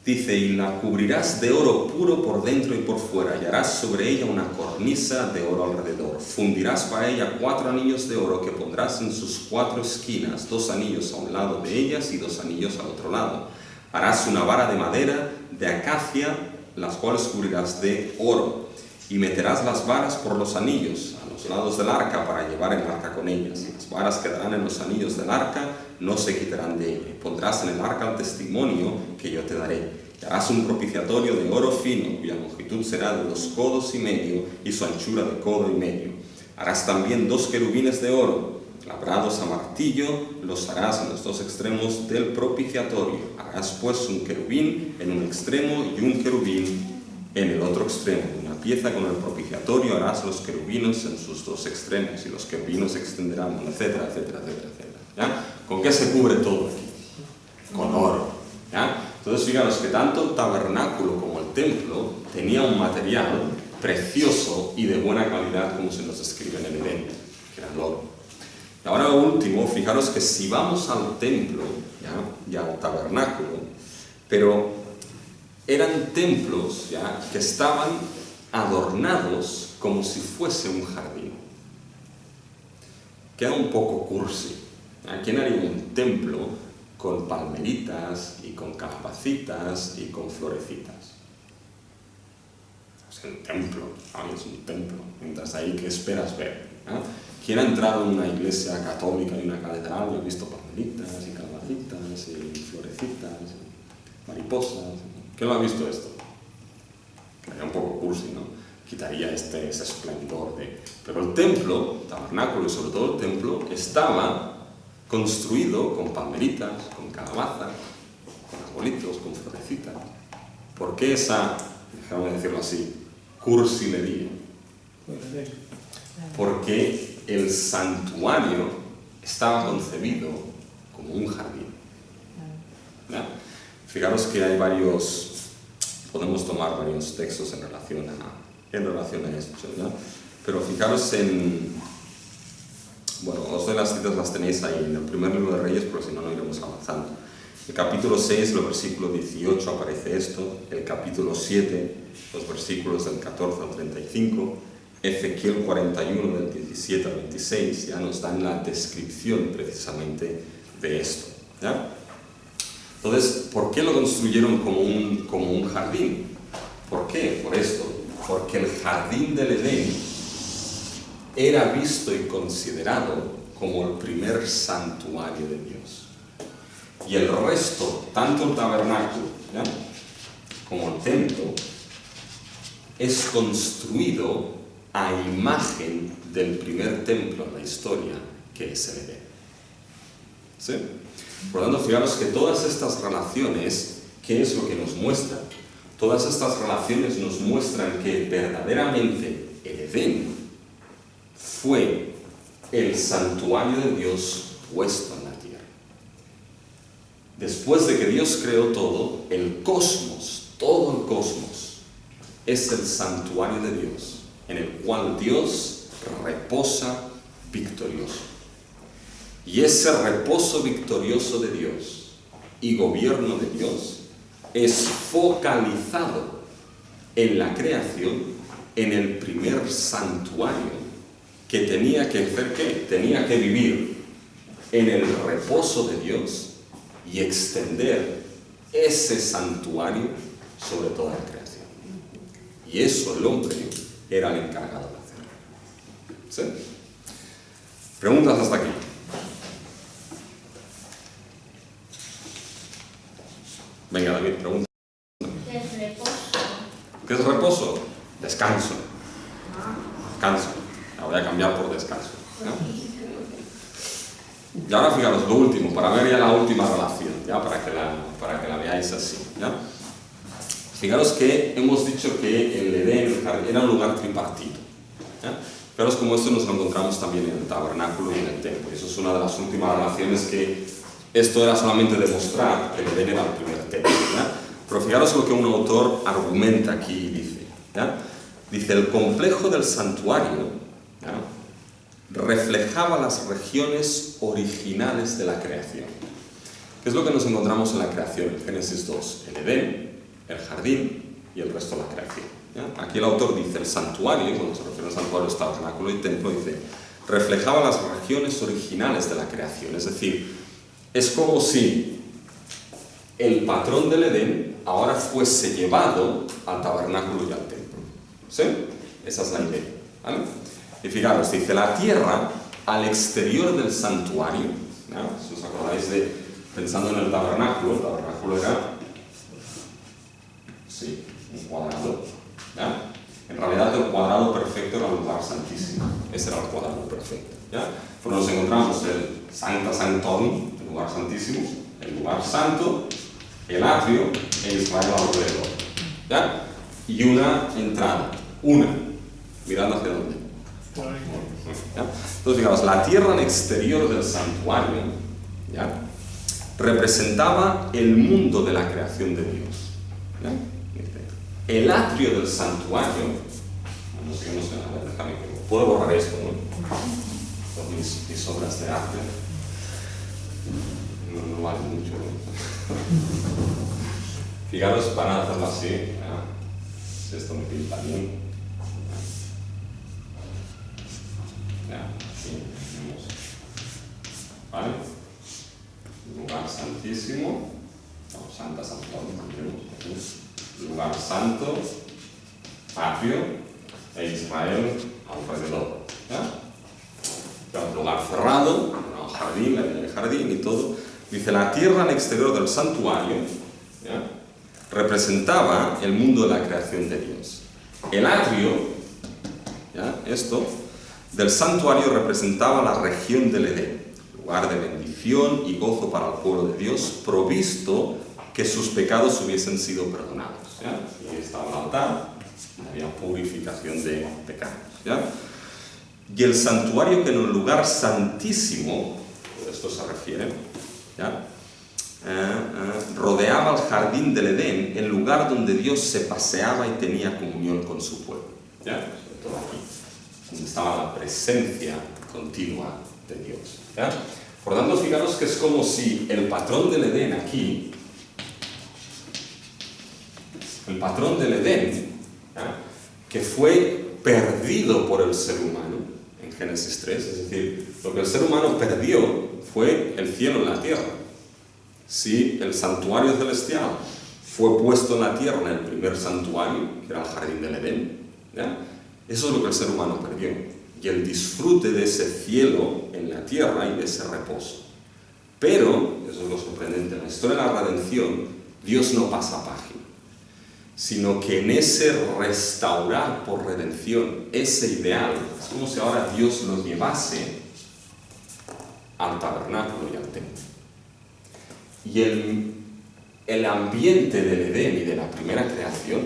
[SPEAKER 2] Dice, y la cubrirás de oro puro por dentro y por fuera, y harás sobre ella una cornisa de oro alrededor. Fundirás para ella 4 anillos de oro que pondrás en sus 4 esquinas, 2 anillos a un lado de ellas y 2 anillos al otro lado. Harás una vara de madera de acacia, las cuales cubrirás de oro, y meterás las varas por los anillos a los lados del arca para llevar el arca con ellas. Y las varas quedarán en los anillos del arca, no se quitarán de ella. Y pondrás en el arca el testimonio que yo te daré. Y harás un propiciatorio de oro fino, cuya longitud será de 2 codos y medio, y su anchura de codo y medio. Harás también 2 querubines de oro, labrados a martillo, los harás en los 2 extremos del propiciatorio. Harás pues un querubín en un extremo y un querubín en el otro extremo. Una pieza con el propiciatorio harás los querubinos en sus 2 extremos, y los querubinos se extenderán, etcétera, etcétera, etcétera, etcétera. ¿Ya? ¿Con qué se cubre todo aquí? Con oro. ¿Ya? Entonces, fijaros que tanto el tabernáculo como el templo tenía un material precioso y de buena calidad, como se nos describe en el Edén, que era el oro. Y ahora, último, fijaros que si vamos al templo, y al tabernáculo, pero eran templos que estaban adornados como si fuese un jardín. Queda un poco cursi. ¿Quién haría un templo con palmeritas y con calabacitas y con florecitas? Es un templo, es un templo. Mientras ahí, ¿qué esperas ver? ¿Quién ha entrado en una iglesia católica y una catedral y ha visto palmeritas y calabacitas y florecitas y mariposas? ¿Quién lo ha visto esto? Quedaría un poco cursi, ¿no? Quitaría ese esplendor de... Pero el templo, el tabernáculo y sobre todo el templo, estaba construido con palmeritas, con calabazas, con arbolitos, con florecitas. ¿Por qué esa, déjame decirlo así, cursilería? Porque el santuario estaba concebido como un jardín. ¿Ya? Fijaros que hay podemos tomar varios textos en relación a esto, ¿ya? Pero fijaros bueno, os doy las citas, las tenéis ahí en el primer libro de Reyes, porque si no, no iremos avanzando. El capítulo 6, el versículo 18 aparece esto, el capítulo 7, los versículos del 14 al 35, Ezequiel 41, del 17 al 26, ya nos dan la descripción precisamente de esto, ¿ya? Entonces, ¿por qué lo construyeron como un jardín? ¿Por qué? Por esto, porque el jardín del Edén era visto y considerado como el primer santuario de Dios. Y el resto, tanto el tabernáculo, ¿ya?, como el templo, es construido a imagen del primer templo en la historia, que es el Edén. ¿Sí? Por lo tanto, fijaros que todas estas relaciones, ¿qué es lo que nos muestran? Todas estas relaciones nos muestran que verdaderamente el Edén fue el santuario de Dios puesto en la tierra. Después de que Dios creó todo, el cosmos, todo el cosmos, es el santuario de Dios, en el cual Dios reposa victorioso. Y ese reposo victorioso de Dios y gobierno de Dios es focalizado en la creación, en el primer santuario, que tenía que hacer ¿qué? Tenía que vivir en el reposo de Dios y extender ese santuario sobre toda la creación. Y eso el hombre era el encargado de hacer. ¿Sí? ¿Preguntas hasta aquí? Venga, David, pregunta.
[SPEAKER 3] ¿Qué es reposo?
[SPEAKER 2] ¿Qué es reposo? Descanso. Descanso. La voy a cambiar por descanso, ¿ya? Y ahora fijaros, lo último, para ver ya la última relación, ¿ya? Para que la veáis así, ¿ya? Fijaros que hemos dicho que el Edén era un lugar tripartito, ¿ya? Fijaros como esto nos lo encontramos también en el tabernáculo y en el templo. Eso es una de las últimas relaciones que esto era solamente demostrar que el Edén era el primer templo, ¿ya? Pero fijaros lo que un autor argumenta aquí y dice, ¿ya? Dice, el complejo del santuario, ¿ya?, reflejaba las regiones originales de la creación. ¿Qué es lo que nos encontramos en la creación? En Génesis 2, el Edén, el jardín y el resto de la creación. ¿Ya? Aquí el autor dice el santuario, cuando se refiere al santuario, tabernáculo y templo, dice, reflejaba las regiones originales de la creación. Es decir, es como si el patrón del Edén ahora fuese llevado al tabernáculo y al templo. ¿Sí? Esa es la idea. ¿Vale? Y fijaros, dice, la tierra al exterior del santuario, ¿no? Si os acordáis de, pensando en el tabernáculo era, sí, un cuadrado, ¿ya? En realidad el cuadrado perfecto era el lugar santísimo, ese era el cuadrado perfecto, ¿ya? Pues nos encontramos el Sancta Sanctorum, el lugar santísimo, el lugar santo, el atrio e Israel alrededor, ¿ya? Y una entrada, mirando hacia dónde. ¿Ya? Entonces, digamos, la tierra en exterior del santuario, ¿ya? Representaba el mundo de la creación de Dios. ¿Ya? El atrio del santuario, no sé, a ver, déjame que puedo borrar esto, ¿no? Todas mis obras de arte no valen mucho, ¿no? Fijaros, van a hacerlo así, ¿ya? Si esto me pinta bien. Ya, aquí tenemos, ¿vale? Lugar santísimo, no, Santa Sanctorum, lugar santo, atrio e Israel alrededor, ¿ya? Un lugar cerrado, un jardín, la vida del jardín y todo. Dice, la tierra al exterior del santuario, ¿ya? Representaba el mundo de la creación de Dios. El atrio, ¿ya? Esto, del santuario representaba la región del Edén, lugar de bendición y gozo para el pueblo de Dios, provisto que sus pecados hubiesen sido perdonados. ¿Ya? Y estaba el altar, había purificación de pecados. ¿Ya? Y el santuario que en un lugar santísimo, a esto se refiere, ¿ya? Rodeaba el jardín del Edén, el lugar donde Dios se paseaba y tenía comunión con su pueblo. ¿Ya? Sobre todo aquí, donde estaba la presencia continua de Dios. ¿Ya? Por tanto, fijaros que es como si el patrón del Edén aquí, el patrón del Edén, ¿ya? Que fue perdido por el ser humano en Génesis 3, es decir, lo que el ser humano perdió fue el cielo en la tierra. Si el santuario celestial fue puesto en la tierra en el primer santuario, que era el jardín del Edén, ¿ya? Eso es lo que el ser humano perdió. Y el disfrute de ese cielo en la tierra y de ese reposo. Pero, eso es lo sorprendente, en la historia de la redención, Dios no pasa página, sino que en ese restaurar por redención, ese ideal, es como si ahora Dios lo llevase al tabernáculo y al templo. Y el ambiente del Edén y de la primera creación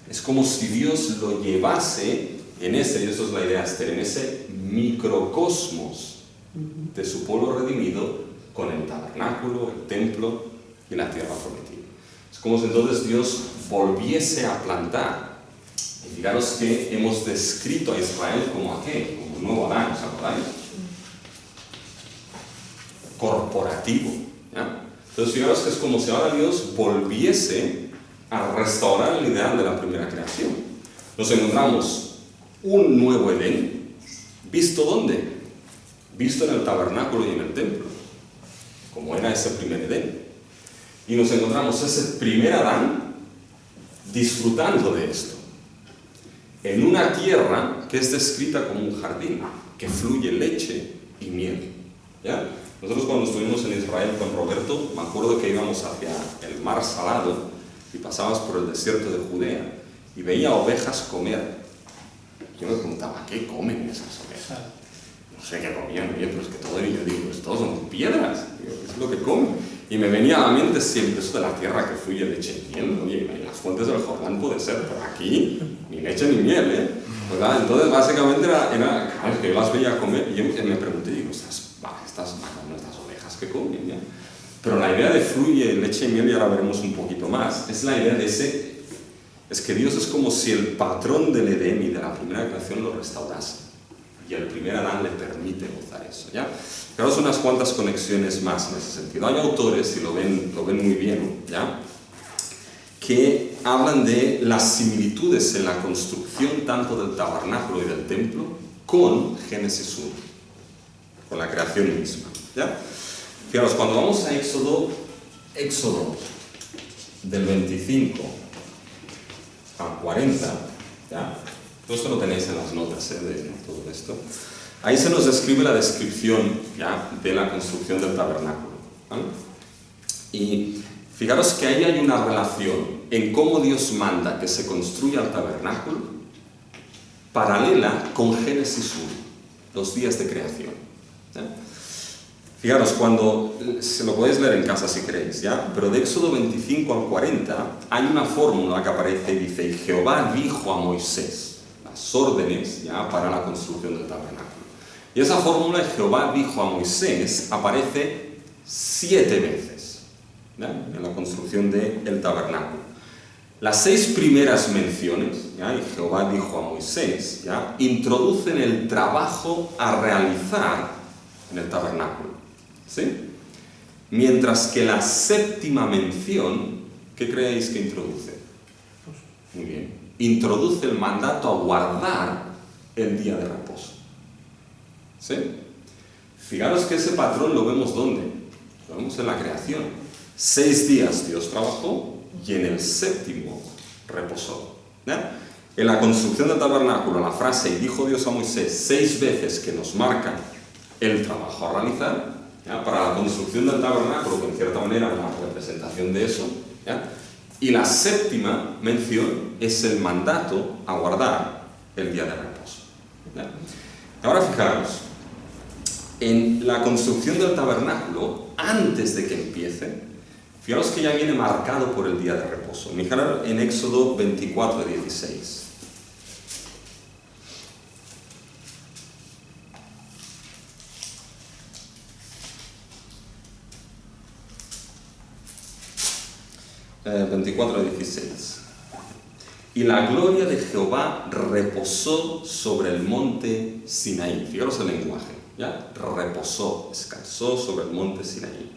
[SPEAKER 2] es como si Dios lo llevase en ese, y eso es la idea Esther, en ese microcosmos de su pueblo redimido con el tabernáculo, el templo y la tierra prometida. Es como si entonces Dios volviese a plantar. Y fijaros que hemos descrito a Israel como aquel, como un nuevo Adán, ¿os acordáis? Corporativo, ¿ya? Entonces fijaros que es como si ahora Dios volviese a restaurar el ideal de la primera creación. Nos encontramos un nuevo Edén, ¿visto dónde? Visto en el tabernáculo y en el templo, como era ese primer Edén. Y nos encontramos ese primer Adán disfrutando de esto, en una tierra que es descrita como un jardín, que fluye leche y miel. ¿Ya? Nosotros cuando estuvimos en Israel con Roberto, me acuerdo que íbamos hacia el mar Salado y pasábamos por el desierto de Judea y veía ovejas comer. Yo me preguntaba, ¿qué comen esas ovejas? No sé qué comían, oye, pero es que todo, y yo digo, esto son piedras, digo, ¿qué es lo que comen? Y me venía a la mente siempre eso de la tierra que fluye leche y miel. Oye, en las fuentes del Jordán puede ser, pero aquí ni leche ni miel, ¿eh? ¿Verdad? Entonces, básicamente era que yo las veía comer y yo me pregunté, digo, estas ovejas que comen, ¿ya? Pero la idea de fluye leche y miel, y ahora veremos un poquito más, es la idea de ese... Es que Dios es como si el patrón del Edén y de la primera creación lo restaurase. Y el primer Adán le permite gozar eso, ¿ya? Claro, son unas cuantas conexiones más en ese sentido. Hay autores, y lo ven muy bien, ¿ya? que hablan de las similitudes en la construcción tanto del tabernáculo y del templo con Génesis 1, con la creación misma. ¿Ya? Fijaros, cuando vamos a Éxodo del 25 al 40, ¿ya? Todo esto lo tenéis en las notas de todo esto. Ahí se nos describe la descripción, ¿ya?, de la construcción del tabernáculo, ¿vale? Y fijaros que ahí hay una relación en cómo Dios manda que se construya el tabernáculo paralela con Génesis 1, los días de creación, ¿ya? Fijaros, cuando se lo podéis leer en casa si queréis, ¿ya? Pero de Éxodo 25 al 40 hay una fórmula que aparece y dice: y Jehová dijo a Moisés las órdenes, ¿ya?, para la construcción del tabernáculo. Y esa fórmula de Jehová dijo a Moisés aparece 7 veces, ¿ya?, en la construcción del tabernáculo. Las 6 primeras menciones, ¿ya?, y Jehová dijo a Moisés, ¿ya?, introducen el trabajo a realizar en el tabernáculo, ¿sí? Mientras que la 7ª mención, ¿qué creéis que introduce? Muy bien. Introduce el mandato a guardar el día de reposo, ¿sí? Fijaros que ese patrón lo vemos ¿dónde? Lo vemos en la creación. 6 días Dios trabajó y en el 7º reposó, ¿ya? En la construcción del tabernáculo, la frase "y dijo Dios a Moisés" 6 veces que nos marca el trabajo a realizar, ¿ya?, para la construcción del tabernáculo, que en cierta manera es la representación de eso, ¿ya? Y la 7ª mención es el mandato a guardar el día de reposo, ¿ya? Ahora fijaros, en la construcción del tabernáculo, antes de que empiece, fijaros que ya viene marcado por el día de reposo. Fijaros en Éxodo 24, 16. Eh, 24 16. Y la gloria de Jehová reposó sobre el monte Sinaí. Fijaros el lenguaje, ¿ya? Reposó, descansó sobre el monte Sinaí.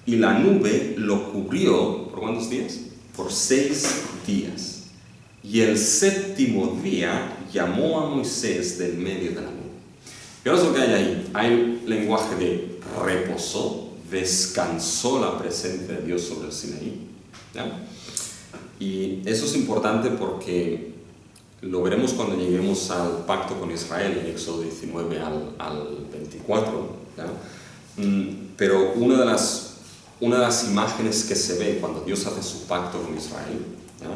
[SPEAKER 2] Y la nube lo cubrió, ¿por cuántos días? Por 6 días. Y el 7º día llamó a Moisés del medio de la nube. Fijaros lo que hay ahí. Hay el lenguaje de reposó, descansó la presencia de Dios sobre el Sinaí, ¿ya? Y eso es importante porque lo veremos cuando lleguemos al pacto con Israel, en Éxodo 19 al 24, ¿ya? Pero una de las imágenes que se ve cuando Dios hace su pacto con Israel, ¿ya?,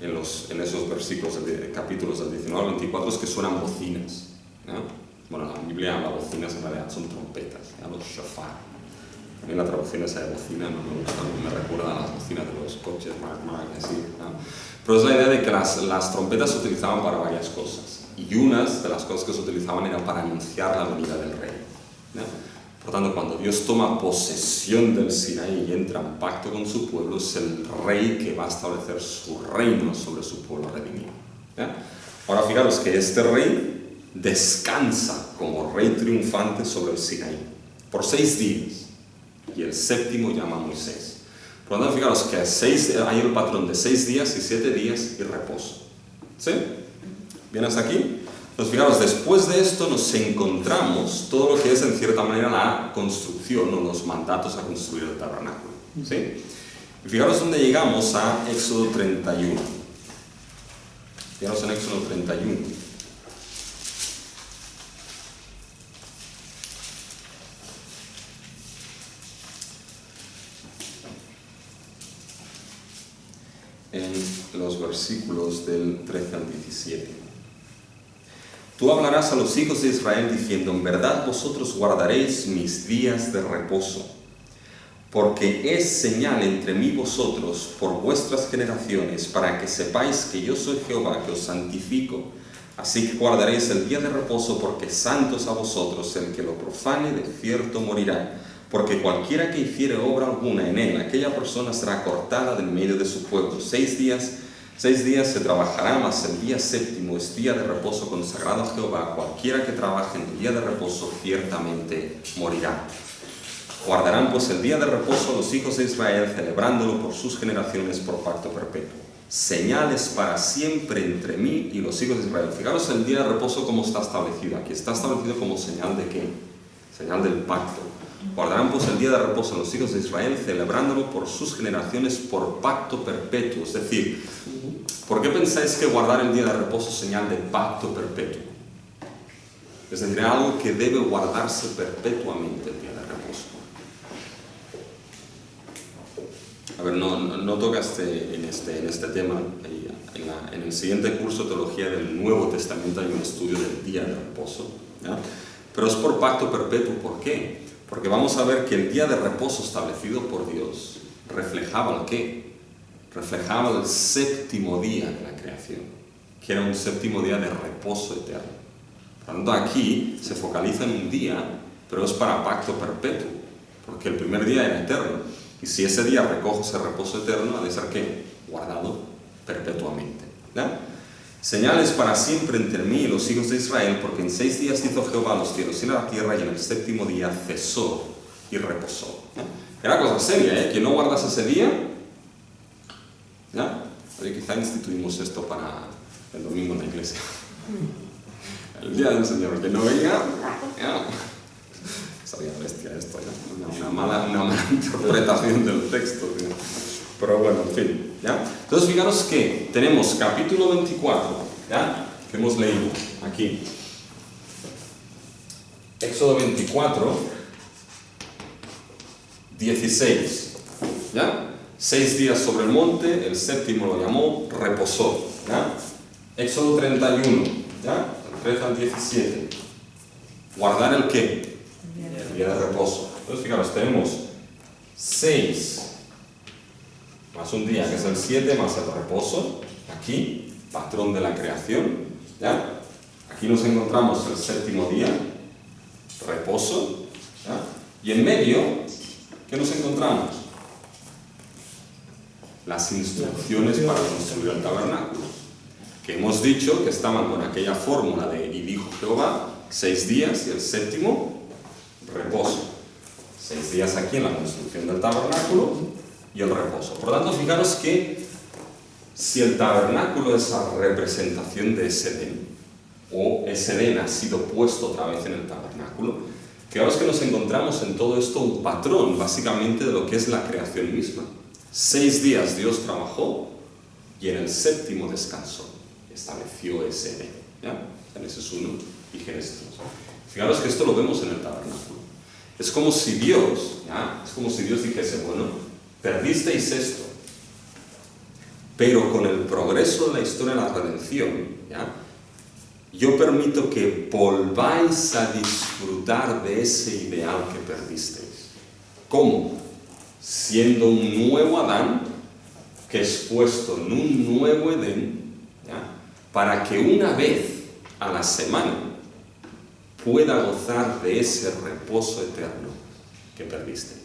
[SPEAKER 2] en esos versículos, capítulos del 19 al 24, es que suenan bocinas, ¿ya? Bueno, la Biblia habla bocinas, en realidad son trompetas, ¿ya?, los shofar. A mí la traducción esa de bocina no me gusta, me recuerda a las bocinas de los coches, más así, ¿no? Pero es la idea de que las trompetas se utilizaban para varias cosas, y unas de las cosas que se utilizaban era para anunciar la venida del rey, ¿no? Por tanto, cuando Dios toma posesión del Sinaí y entra en pacto con su pueblo, es el rey que va a establecer su reino sobre su pueblo redimido, ¿no? Ahora fijaros que este rey descansa como rey triunfante sobre el Sinaí por 6 días. Y el 7º llama a Moisés. Por lo tanto, fijaros que hay el patrón de 6 días y 7 días y reposo, ¿sí? ¿Bien hasta aquí? Entonces, fijaros, después de esto nos encontramos todo lo que es, en cierta manera, la construcción o los mandatos a construir el tabernáculo, ¿sí? Y fijaros dónde llegamos a Éxodo 31. Fijaros en Éxodo 31. En los versículos del 13 al 17. Tú hablarás a los hijos de Israel diciendo: en verdad vosotros guardaréis mis días de reposo, porque es señal entre mí y vosotros por vuestras generaciones, para que sepáis que yo soy Jehová, que os santifico. Así que guardaréis el día de reposo, porque santo es a vosotros. El que lo profane de cierto morirá. Porque cualquiera que hiciere obra alguna en él, aquella persona será cortada del medio de su pueblo. 6 días se trabajará, mas el día 7º es día de reposo consagrado a Jehová. Cualquiera que trabaje en el día de reposo ciertamente morirá. Guardarán pues el día de reposo los hijos de Israel, celebrándolo por sus generaciones por pacto perpetuo. Señales para siempre entre mí y los hijos de Israel. Fijaros el día de reposo cómo está establecido aquí. Está establecido como señal de ¿qué? Señal del pacto. Guardarán pues el día de reposo los hijos de Israel, celebrándolo por sus generaciones por pacto perpetuo. Es decir, ¿por qué pensáis que guardar el día de reposo es señal de pacto perpetuo? Es decir, es algo que debe guardarse perpetuamente el día de reposo. A ver, no tocaste en este tema. En el siguiente curso de Teología del Nuevo Testamento hay un estudio del día de reposo, ¿ya? Pero es por pacto perpetuo. ¿Por qué? Porque vamos a ver que el día de reposo establecido por Dios reflejaba ¿el qué? Reflejaba el séptimo día de la creación, que era un séptimo día de reposo eterno. Por lo tanto, aquí se focaliza en un día, pero es para pacto perpetuo, porque el primer día era eterno. Y si ese día recoge ese reposo eterno, ha de ser ¿qué? Guardado perpetuamente, ¿ya? Señales para siempre entre mí y los hijos de Israel, porque en 6 días hizo Jehová los cielos y la tierra, y en el séptimo día cesó y reposó, ¿ya? Era cosa seria, ¿eh? Que no guardas ese día, ¿ya? Oye, quizá instituimos esto para el domingo en la iglesia. El día del Señor, que no venga, ¿ya? Sabía bestia esto, ¿ya? Una mala interpretación del texto, ¿ya? Pero bueno, en fin, ¿ya? Entonces fijaros que tenemos capítulo 24, ¿ya? Que hemos leído aquí. Éxodo 24, 16, ¿ya? 6 días sobre el monte, el séptimo lo llamó, reposó, ¿ya? Éxodo 31, ¿ya? Del 13 al 17. ¿Guardar el qué? El día de reposo. Entonces fijaros, tenemos 6 más un día, que es el 7, más el reposo, aquí, patrón de la creación, ¿ya? Aquí nos encontramos el séptimo día, reposo, ¿ya? Y en medio, ¿qué nos encontramos? Las instrucciones para construir el tabernáculo, que hemos dicho que estaban con aquella fórmula de y dijo Jehová, 6 días y el séptimo, reposo. 6 días aquí en la construcción del tabernáculo, y el reposo. Por lo tanto, fijaros que si el tabernáculo es la representación de ese Edén, o ese Edén ha sido puesto otra vez en el tabernáculo, fijaros que nos encontramos en todo esto un patrón, básicamente, de lo que es la creación misma. 6 días Dios trabajó, y en el séptimo descansó, estableció ese Edén, ¿ya? Génesis 1 y Génesis 2. Fijaros que esto lo vemos en el tabernáculo. Es como si Dios, ¿ya? Es como si Dios dijese, bueno, perdisteis esto, pero con el progreso de la historia de la redención, ¿ya? Yo permito que volváis a disfrutar de ese ideal que perdisteis. ¿Cómo? Siendo un nuevo Adán que es puesto en un nuevo Edén, ¿ya? Para que una vez a la semana pueda gozar de ese reposo eterno que perdisteis.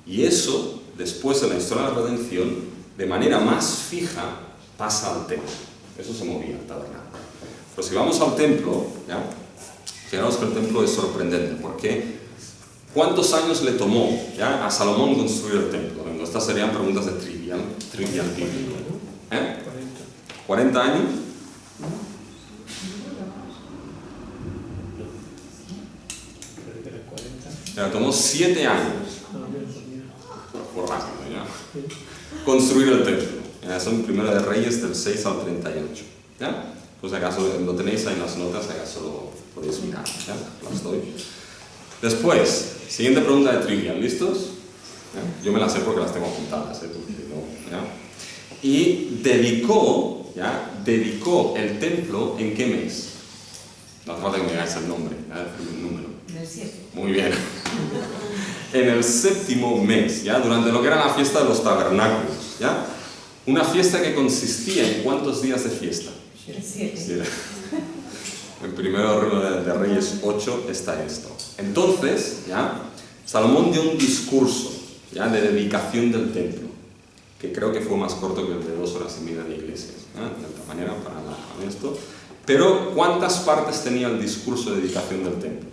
[SPEAKER 2] Y eso, después de la historia de la redención, de manera más fija, pasa al templo. Eso se movía al tabernáculo. Pero si vamos al templo, ¿ya? Fijaros que el templo es sorprendente, porque ¿cuántos años le tomó, ¿ya? A Salomón construir el templo? Bueno, estas serían preguntas de trivial bíblico. 40 años. Le tomó 7 años. Por rápido, ¿ya? Construir el templo. ¿Ya? Son Primera de Reyes del 6 al 38. ¿Ya? Pues acaso lo tenéis ahí en las notas, acaso lo podéis mirar. ¿Ya? Las doy. Después, siguiente pregunta de trivia. ¿Listos? ¿Ya? Yo me las sé porque las tengo apuntadas. ¿Ya? Y dedicó el templo ¿en qué mes? No hace falta que me digáis el nombre, el número.
[SPEAKER 5] En el 7.
[SPEAKER 2] Muy bien. En el séptimo mes, ¿ya? Durante lo que era la fiesta de los tabernáculos, ¿ya? Una fiesta que consistía en ¿cuántos días de fiesta?
[SPEAKER 5] 7.
[SPEAKER 2] En Primero de Reyes 8 está esto. Entonces, ¿ya? Salomón dio un discurso, ¿ya? De dedicación del templo, que creo que fue más corto que el de 2 horas y media de iglesias, ¿ya? De esta manera, para esto. Pero, ¿cuántas partes tenía el discurso de dedicación del templo?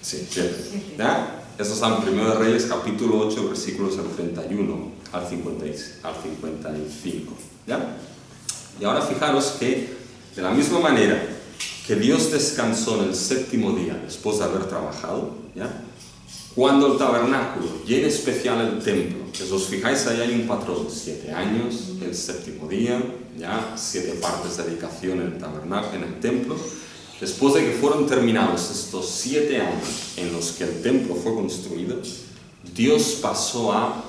[SPEAKER 2] Sí, 7. ¿Ya? Esto está en 1 de Reyes, capítulo 8, versículos del 31 al 55. ¿Ya? Y ahora fijaros que, de la misma manera que Dios descansó en el séptimo día después de haber trabajado, ¿ya? Cuando el tabernáculo, y en especial el templo, que si os fijáis ahí hay un patrón, 7 años, el séptimo día, ¿ya? 7 partes de dedicación en el tabernáculo, en el templo. Después de que fueron terminados estos 7 años en los que el templo fue construido, Dios pasó a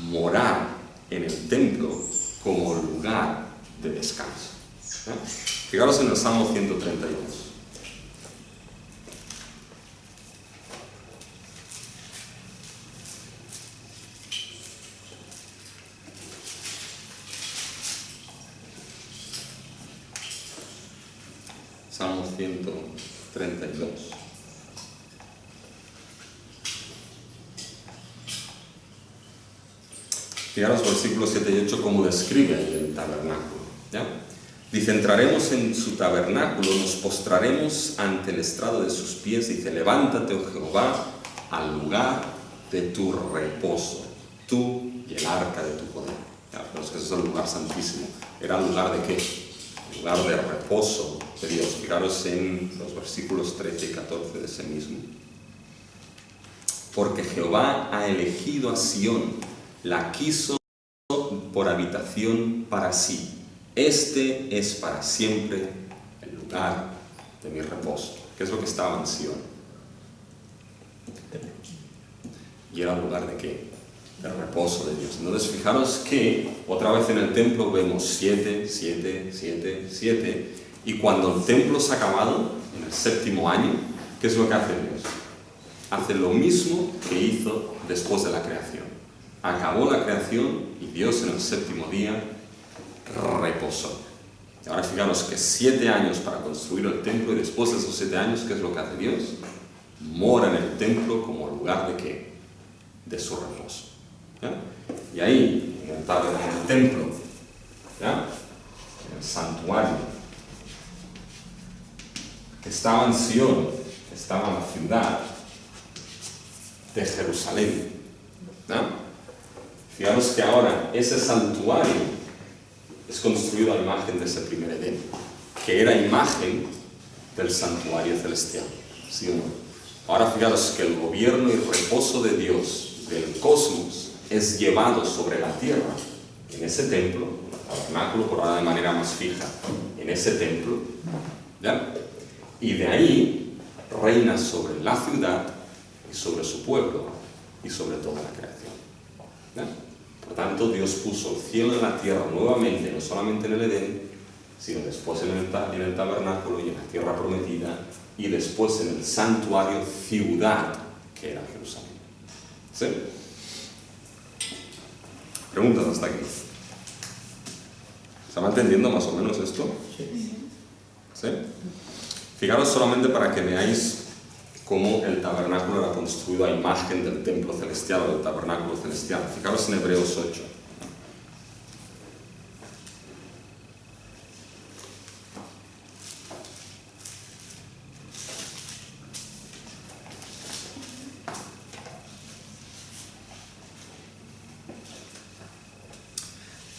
[SPEAKER 2] morar en el templo como lugar de descanso. ¿Ya? Fijaros en el Salmo 132. Salmo 132. Fijaros versículos 7 y 8 cómo describe ahí el tabernáculo. ¿Ya? Dice, entraremos en su tabernáculo, nos postraremos ante el estrado de sus pies. Dice, levántate, oh Jehová, al lugar de tu reposo, tú y el arca de tu poder. ¿Ya? Pero es que ese es el lugar santísimo. ¿Era el lugar de qué? El lugar de reposo de Dios. Fijaros en los versículos 13 y 14 de ese mismo. Porque Jehová ha elegido a Sión, la quiso por habitación para sí. Este es para siempre el lugar de mi reposo. ¿Qué es lo que estaba en Sión? ¿Y era el lugar de qué? Del reposo de Dios. Entonces fijaros que otra vez en el templo vemos 7, 7, 7, 7, y cuando el templo se ha acabado, en el séptimo año, ¿qué es lo que hace Dios? Hace lo mismo que hizo después de la creación. Acabó la creación y Dios en el séptimo día reposó. Y ahora fijaros que 7 años para construir el templo, y después de esos 7 años, ¿qué es lo que hace Dios? Mora en el templo como lugar de ¿qué? De su reposo. ¿Ya? Y ahí, en el templo, ¿ya? En el santuario, que estaba en Sion, que estaba en la ciudad de Jerusalén. ¿Ya? Fijaros que ahora ese santuario es construido a imagen de ese primer Edén, que era imagen del santuario celestial. ¿Sí o no? Ahora fijaros que el gobierno y reposo de Dios, del cosmos, es llevado sobre la tierra, en ese templo, el tabernáculo por ahora de manera más fija, en ese templo, ¿ya? Y de ahí reina sobre la ciudad y sobre su pueblo y sobre toda la creación. ¿Ya? Por tanto, Dios puso el cielo en la tierra nuevamente, no solamente en el Edén, sino después en el tabernáculo y en la tierra prometida, y después en el santuario ciudad que era Jerusalén. ¿Sí? Preguntas hasta aquí. ¿Se va entendiendo más o menos esto? ¿Sí? Fijaros solamente para que veáis cómo el tabernáculo era construido a imagen del templo celestial o del tabernáculo celestial. Fijaros en Hebreos 8.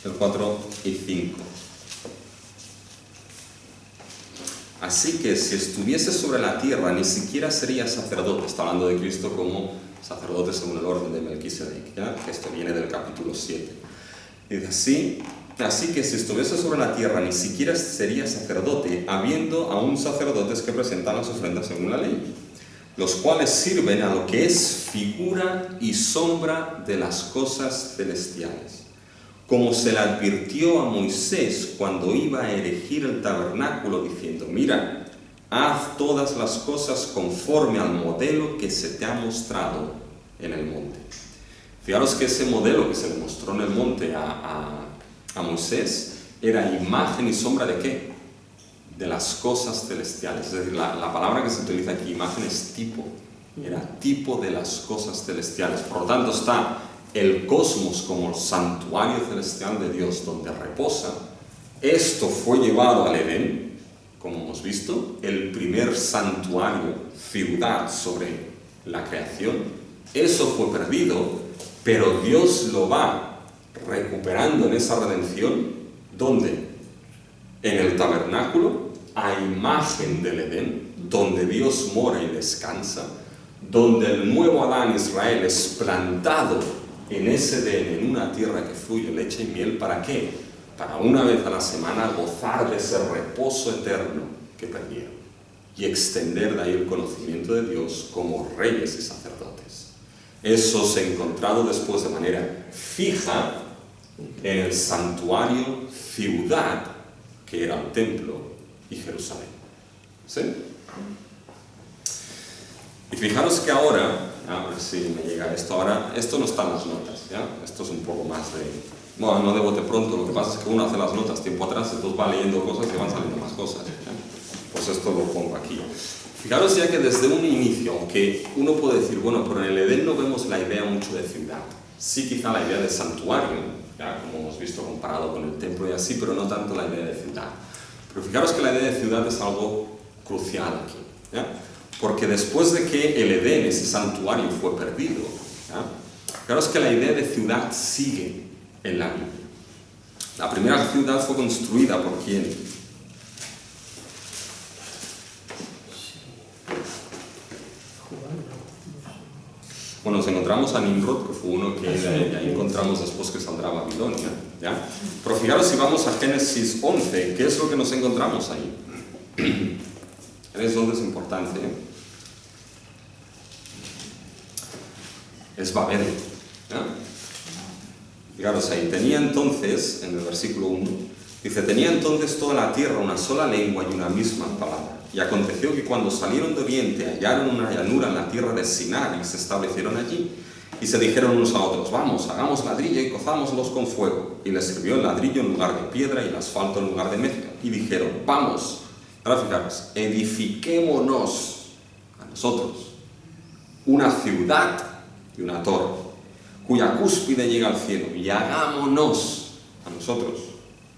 [SPEAKER 2] El 4 y 5. Así que si estuviese sobre la tierra, ni siquiera sería sacerdote. Está hablando de Cristo como sacerdote según el orden de Melquisedec, ¿ya? Esto viene del capítulo 7. Dice así que si estuviese sobre la tierra, ni siquiera sería sacerdote, habiendo aún sacerdotes que presentan las ofrendas según la ley, los cuales sirven a lo que es figura y sombra de las cosas celestiales, como se le advirtió a Moisés cuando iba a erigir el tabernáculo, diciendo, mira, haz todas las cosas conforme al modelo que se te ha mostrado en el monte. Fijaros que ese modelo que se le mostró en el monte a Moisés era imagen y sombra de ¿qué? De las cosas celestiales. Es decir, la palabra que se utiliza aquí, imagen, es tipo. Era tipo de las cosas celestiales. Por lo tanto, está el cosmos como el santuario celestial de Dios donde reposa. Esto fue llevado al Edén, como hemos visto, el primer santuario, ciudad sobre la creación. Eso fue perdido, pero Dios lo va recuperando en esa redención. ¿Dónde? En el tabernáculo, a imagen del Edén, donde Dios mora y descansa, donde el nuevo Adán, Israel, es plantado en ese Edén, en una tierra que fluye leche y miel. ¿Para qué? Para una vez a la semana gozar de ese reposo eterno que perdieron y extender de ahí el conocimiento de Dios como reyes y sacerdotes. Eso se ha encontrado después de manera fija en el santuario, ciudad, que era el templo y Jerusalén. ¿Sí? Y fijaros que ahora, a ver si me llega esto, ahora, esto no está en las notas, ¿ya? Esto es un poco más de... Bueno, no de bote pronto, lo que pasa es que uno hace las notas tiempo atrás, entonces va leyendo cosas y van saliendo más cosas, ¿ya? Pues esto lo pongo aquí. Fijaros ya que desde un inicio, aunque uno puede decir, bueno, pero en el Edén no vemos la idea mucho de ciudad. Sí, quizá la idea de santuario, ¿ya? Como hemos visto comparado con el templo y así, pero no tanto la idea de ciudad. Pero fijaros que la idea de ciudad es algo crucial aquí, ¿ya? Porque después de que el Edén, ese santuario, fue perdido, ¿ya? Fijaros que la idea de ciudad sigue en la Biblia. La primera ciudad fue construida por ¿quién? Bueno, nos encontramos a Nimrod, que fue uno que ahí encontramos después que saldrá Babilonia, ¿ya? Pero fijaros si vamos a Génesis 11, ¿qué es lo que nos encontramos ahí? Génesis 11 es importante, ¿eh? Es Babel, ¿ya? Fijaros ahí, tenía entonces, en el versículo 1, dice, tenía entonces toda la tierra una sola lengua y una misma palabra. Y aconteció que cuando salieron de oriente hallaron una llanura en la tierra de Sinar y se establecieron allí. Y se dijeron unos a otros, vamos, hagamos ladrillo y cozámoslos con fuego. Y les sirvió el ladrillo en lugar de piedra y el asfalto en lugar de mezcla. Y dijeron, vamos, ahora fijaros, edifiquémonos a nosotros una ciudad y una torre, cuya cúspide llega al cielo, y hagámonos a nosotros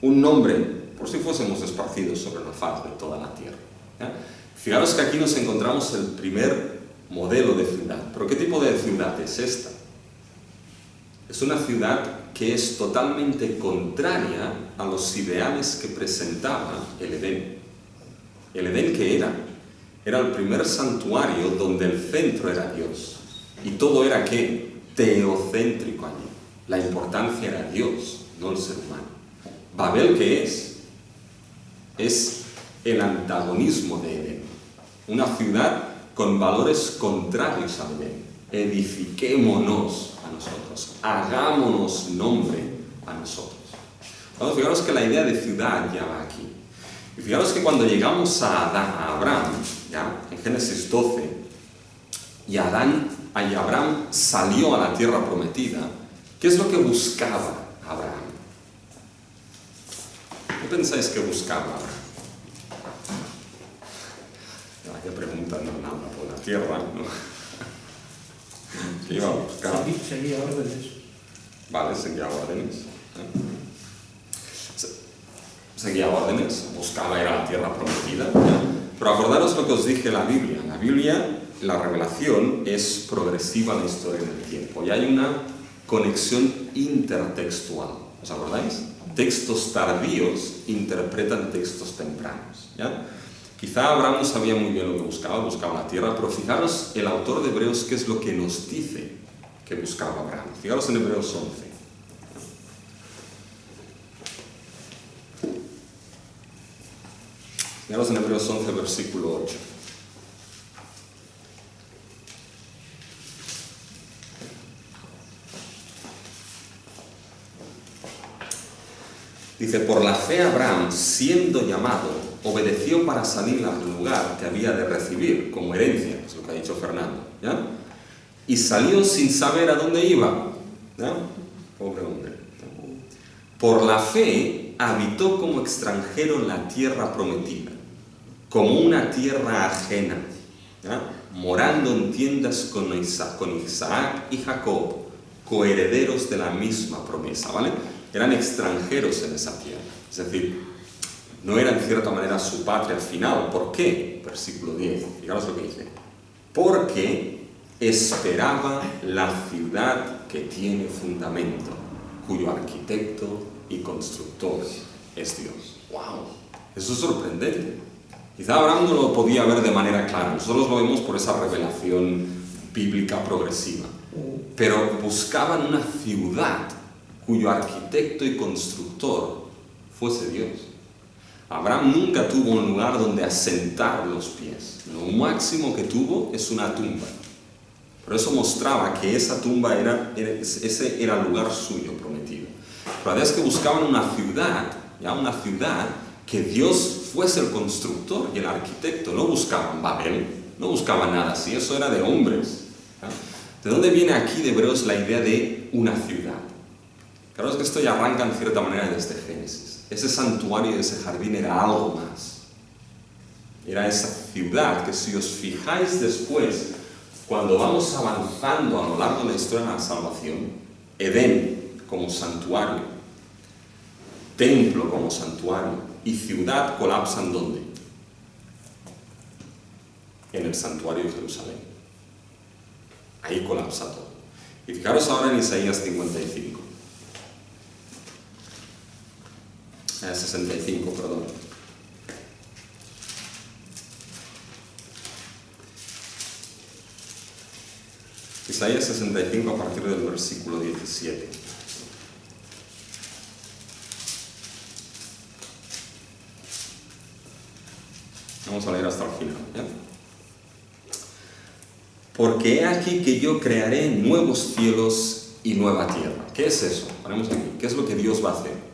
[SPEAKER 2] un nombre, por si fuésemos esparcidos sobre la faz de toda la tierra. ¿Ya? Fijaros que aquí nos encontramos el primer modelo de ciudad. ¿Pero qué tipo de ciudad es esta? Es una ciudad que es totalmente contraria a los ideales que presentaba el Edén. ¿El Edén qué era? Era el primer santuario donde el centro era Dios. Y todo era ¿qué? Teocéntrico allí. La importancia era Dios, no el ser humano. ¿Babel qué es? Es el antagonismo de Edén. Una ciudad con valores contrarios a Edén. Edifiquémonos a nosotros. Hagámonos nombre a nosotros. Bueno, fijaros que la idea de ciudad ya va aquí. Y fijaros que cuando llegamos a Abraham, ¿ya? En Génesis 12, y Abraham salió a la tierra prometida, ¿qué es lo que buscaba Abraham? ¿Qué pensáis que buscaba Abraham? ¿Qué pregunta? No nada por la tierra, ¿no? ¿Qué iba a buscar?
[SPEAKER 4] Seguía órdenes.
[SPEAKER 2] Vale, seguía órdenes. Seguía órdenes, buscaba ir a la tierra prometida. ¿Ya? Pero acordaros lo que os dije en la Biblia. En la Biblia, la revelación es progresiva en la historia del tiempo. Y hay una conexión intertextual. ¿Os acordáis? Textos tardíos interpretan textos tempranos. ¿Ya? Quizá Abraham no sabía muy bien lo que buscaba la tierra, pero fijaros el autor de Hebreos qué es lo que nos dice que buscaba Abraham. Fijaros en Hebreos 11. Fijaros en Hebreos 11, versículo 8. Dice, por la fe Abraham, siendo llamado, obedeció para salir al lugar que había de recibir como herencia, es lo que ha dicho Fernando, ¿ya? Y salió sin saber a dónde iba, ¿ya? Pobre hombre. Por la fe habitó como extranjero en la tierra prometida, como una tierra ajena, ¿ya? Morando en tiendas con Isaac y Jacob, coherederos de la misma promesa, ¿vale? Eran extranjeros en esa tierra, es decir, no era en cierta manera su patria final. ¿Por qué? Versículo 10, fijaros lo que dice. Porque esperaba la ciudad que tiene fundamento, cuyo arquitecto y constructor es Dios. ¡Wow! Eso es sorprendente. Quizá Abraham no lo podía ver de manera clara, nosotros lo vemos por esa revelación bíblica progresiva. Pero buscaban una ciudad cuyo arquitecto y constructor fuese Dios. Abraham nunca tuvo un lugar donde asentar los pies. Lo máximo que tuvo es una tumba. Pero eso mostraba que esa tumba ese era el lugar suyo prometido. Pero la verdad es que buscaban una ciudad que Dios fuese el constructor y el arquitecto. No buscaban Babel, no buscaban nada así, eso era de hombres. ¿De dónde viene aquí de Hebreos la idea de una ciudad? Claro, es que esto ya arranca en cierta manera desde Génesis. Ese santuario y ese jardín era algo más. Era esa ciudad que, si os fijáis después, cuando vamos avanzando a lo largo de la historia de la salvación, Edén como santuario, templo como santuario y ciudad colapsan ¿dónde? En el santuario de Jerusalén. Ahí colapsa todo. Y fijaros ahora en Isaías 55. 65, perdón. Isaías 65 a partir del versículo 17. Vamos a leer hasta el final, ¿ya? Porque he aquí que yo crearé nuevos cielos y nueva tierra. ¿Qué es eso? Ponemos aquí. ¿Qué es lo que Dios va a hacer?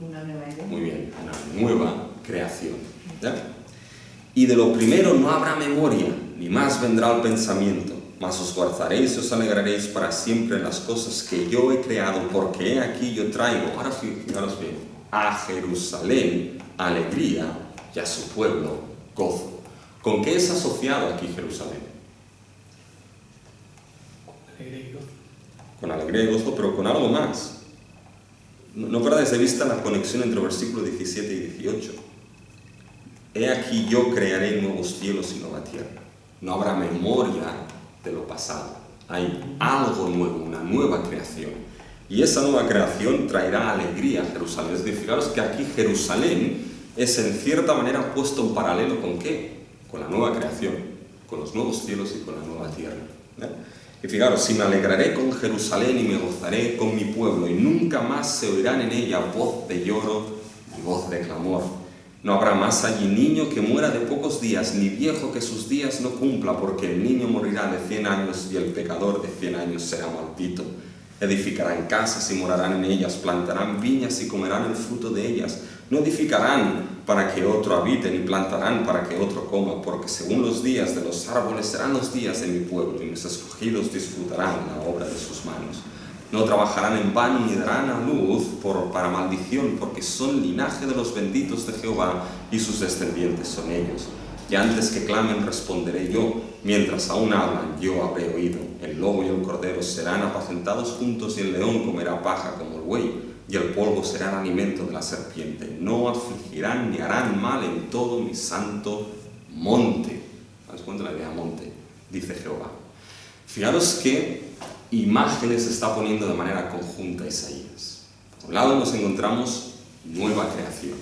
[SPEAKER 5] Una nueva idea.
[SPEAKER 2] Muy bien, una nueva creación, ¿ya? Y de lo primero no habrá memoria, ni más vendrá el pensamiento, mas os guardaréis y os alegraréis para siempre en las cosas que yo he creado, porque he aquí yo traigo, ahora fijaros bien, a Jerusalén alegría y a su pueblo gozo. ¿Con qué es asociado aquí Jerusalén?
[SPEAKER 4] Alegría y gozo.
[SPEAKER 2] Con alegría y gozo, pero con algo más. No perdáis de vista la conexión entre versículos 17 y 18. He aquí yo crearé nuevos cielos y nueva tierra. No habrá memoria de lo pasado. Hay algo nuevo, una nueva creación. Y esa nueva creación traerá alegría a Jerusalén. Es decir, fijaros que aquí Jerusalén es en cierta manera puesto en paralelo ¿con qué? Con la nueva creación, con los nuevos cielos y con la nueva tierra. Y fijaros, si me alegraré con Jerusalén y me gozaré con mi pueblo, y nunca más se oirán en ella voz de lloro y voz de clamor. No habrá más allí niño que muera de pocos días, ni viejo que sus días no cumpla, porque el niño morirá de 100 años y el pecador de 100 años será maldito. Edificarán casas y morarán en ellas, plantarán viñas y comerán el fruto de ellas. No edificarán para que otro habite, ni plantarán para que otro coma, porque según los días de los árboles serán los días de mi pueblo, y mis escogidos disfrutarán la obra de sus manos. No trabajarán en vano ni darán a luz para maldición, porque son linaje de los benditos de Jehová, y sus descendientes son ellos. Y antes que clamen responderé yo, mientras aún hablan yo habré oído. El lobo y el cordero serán apacentados juntos, y el león comerá paja como el buey, y el polvo será el alimento de la serpiente. No afligirán ni harán mal en todo mi santo monte. ¿Os cuenta la idea monte? Dice Jehová. Fijaros qué imágenes está poniendo de manera conjunta Isaías. Por un lado nos encontramos nueva creación.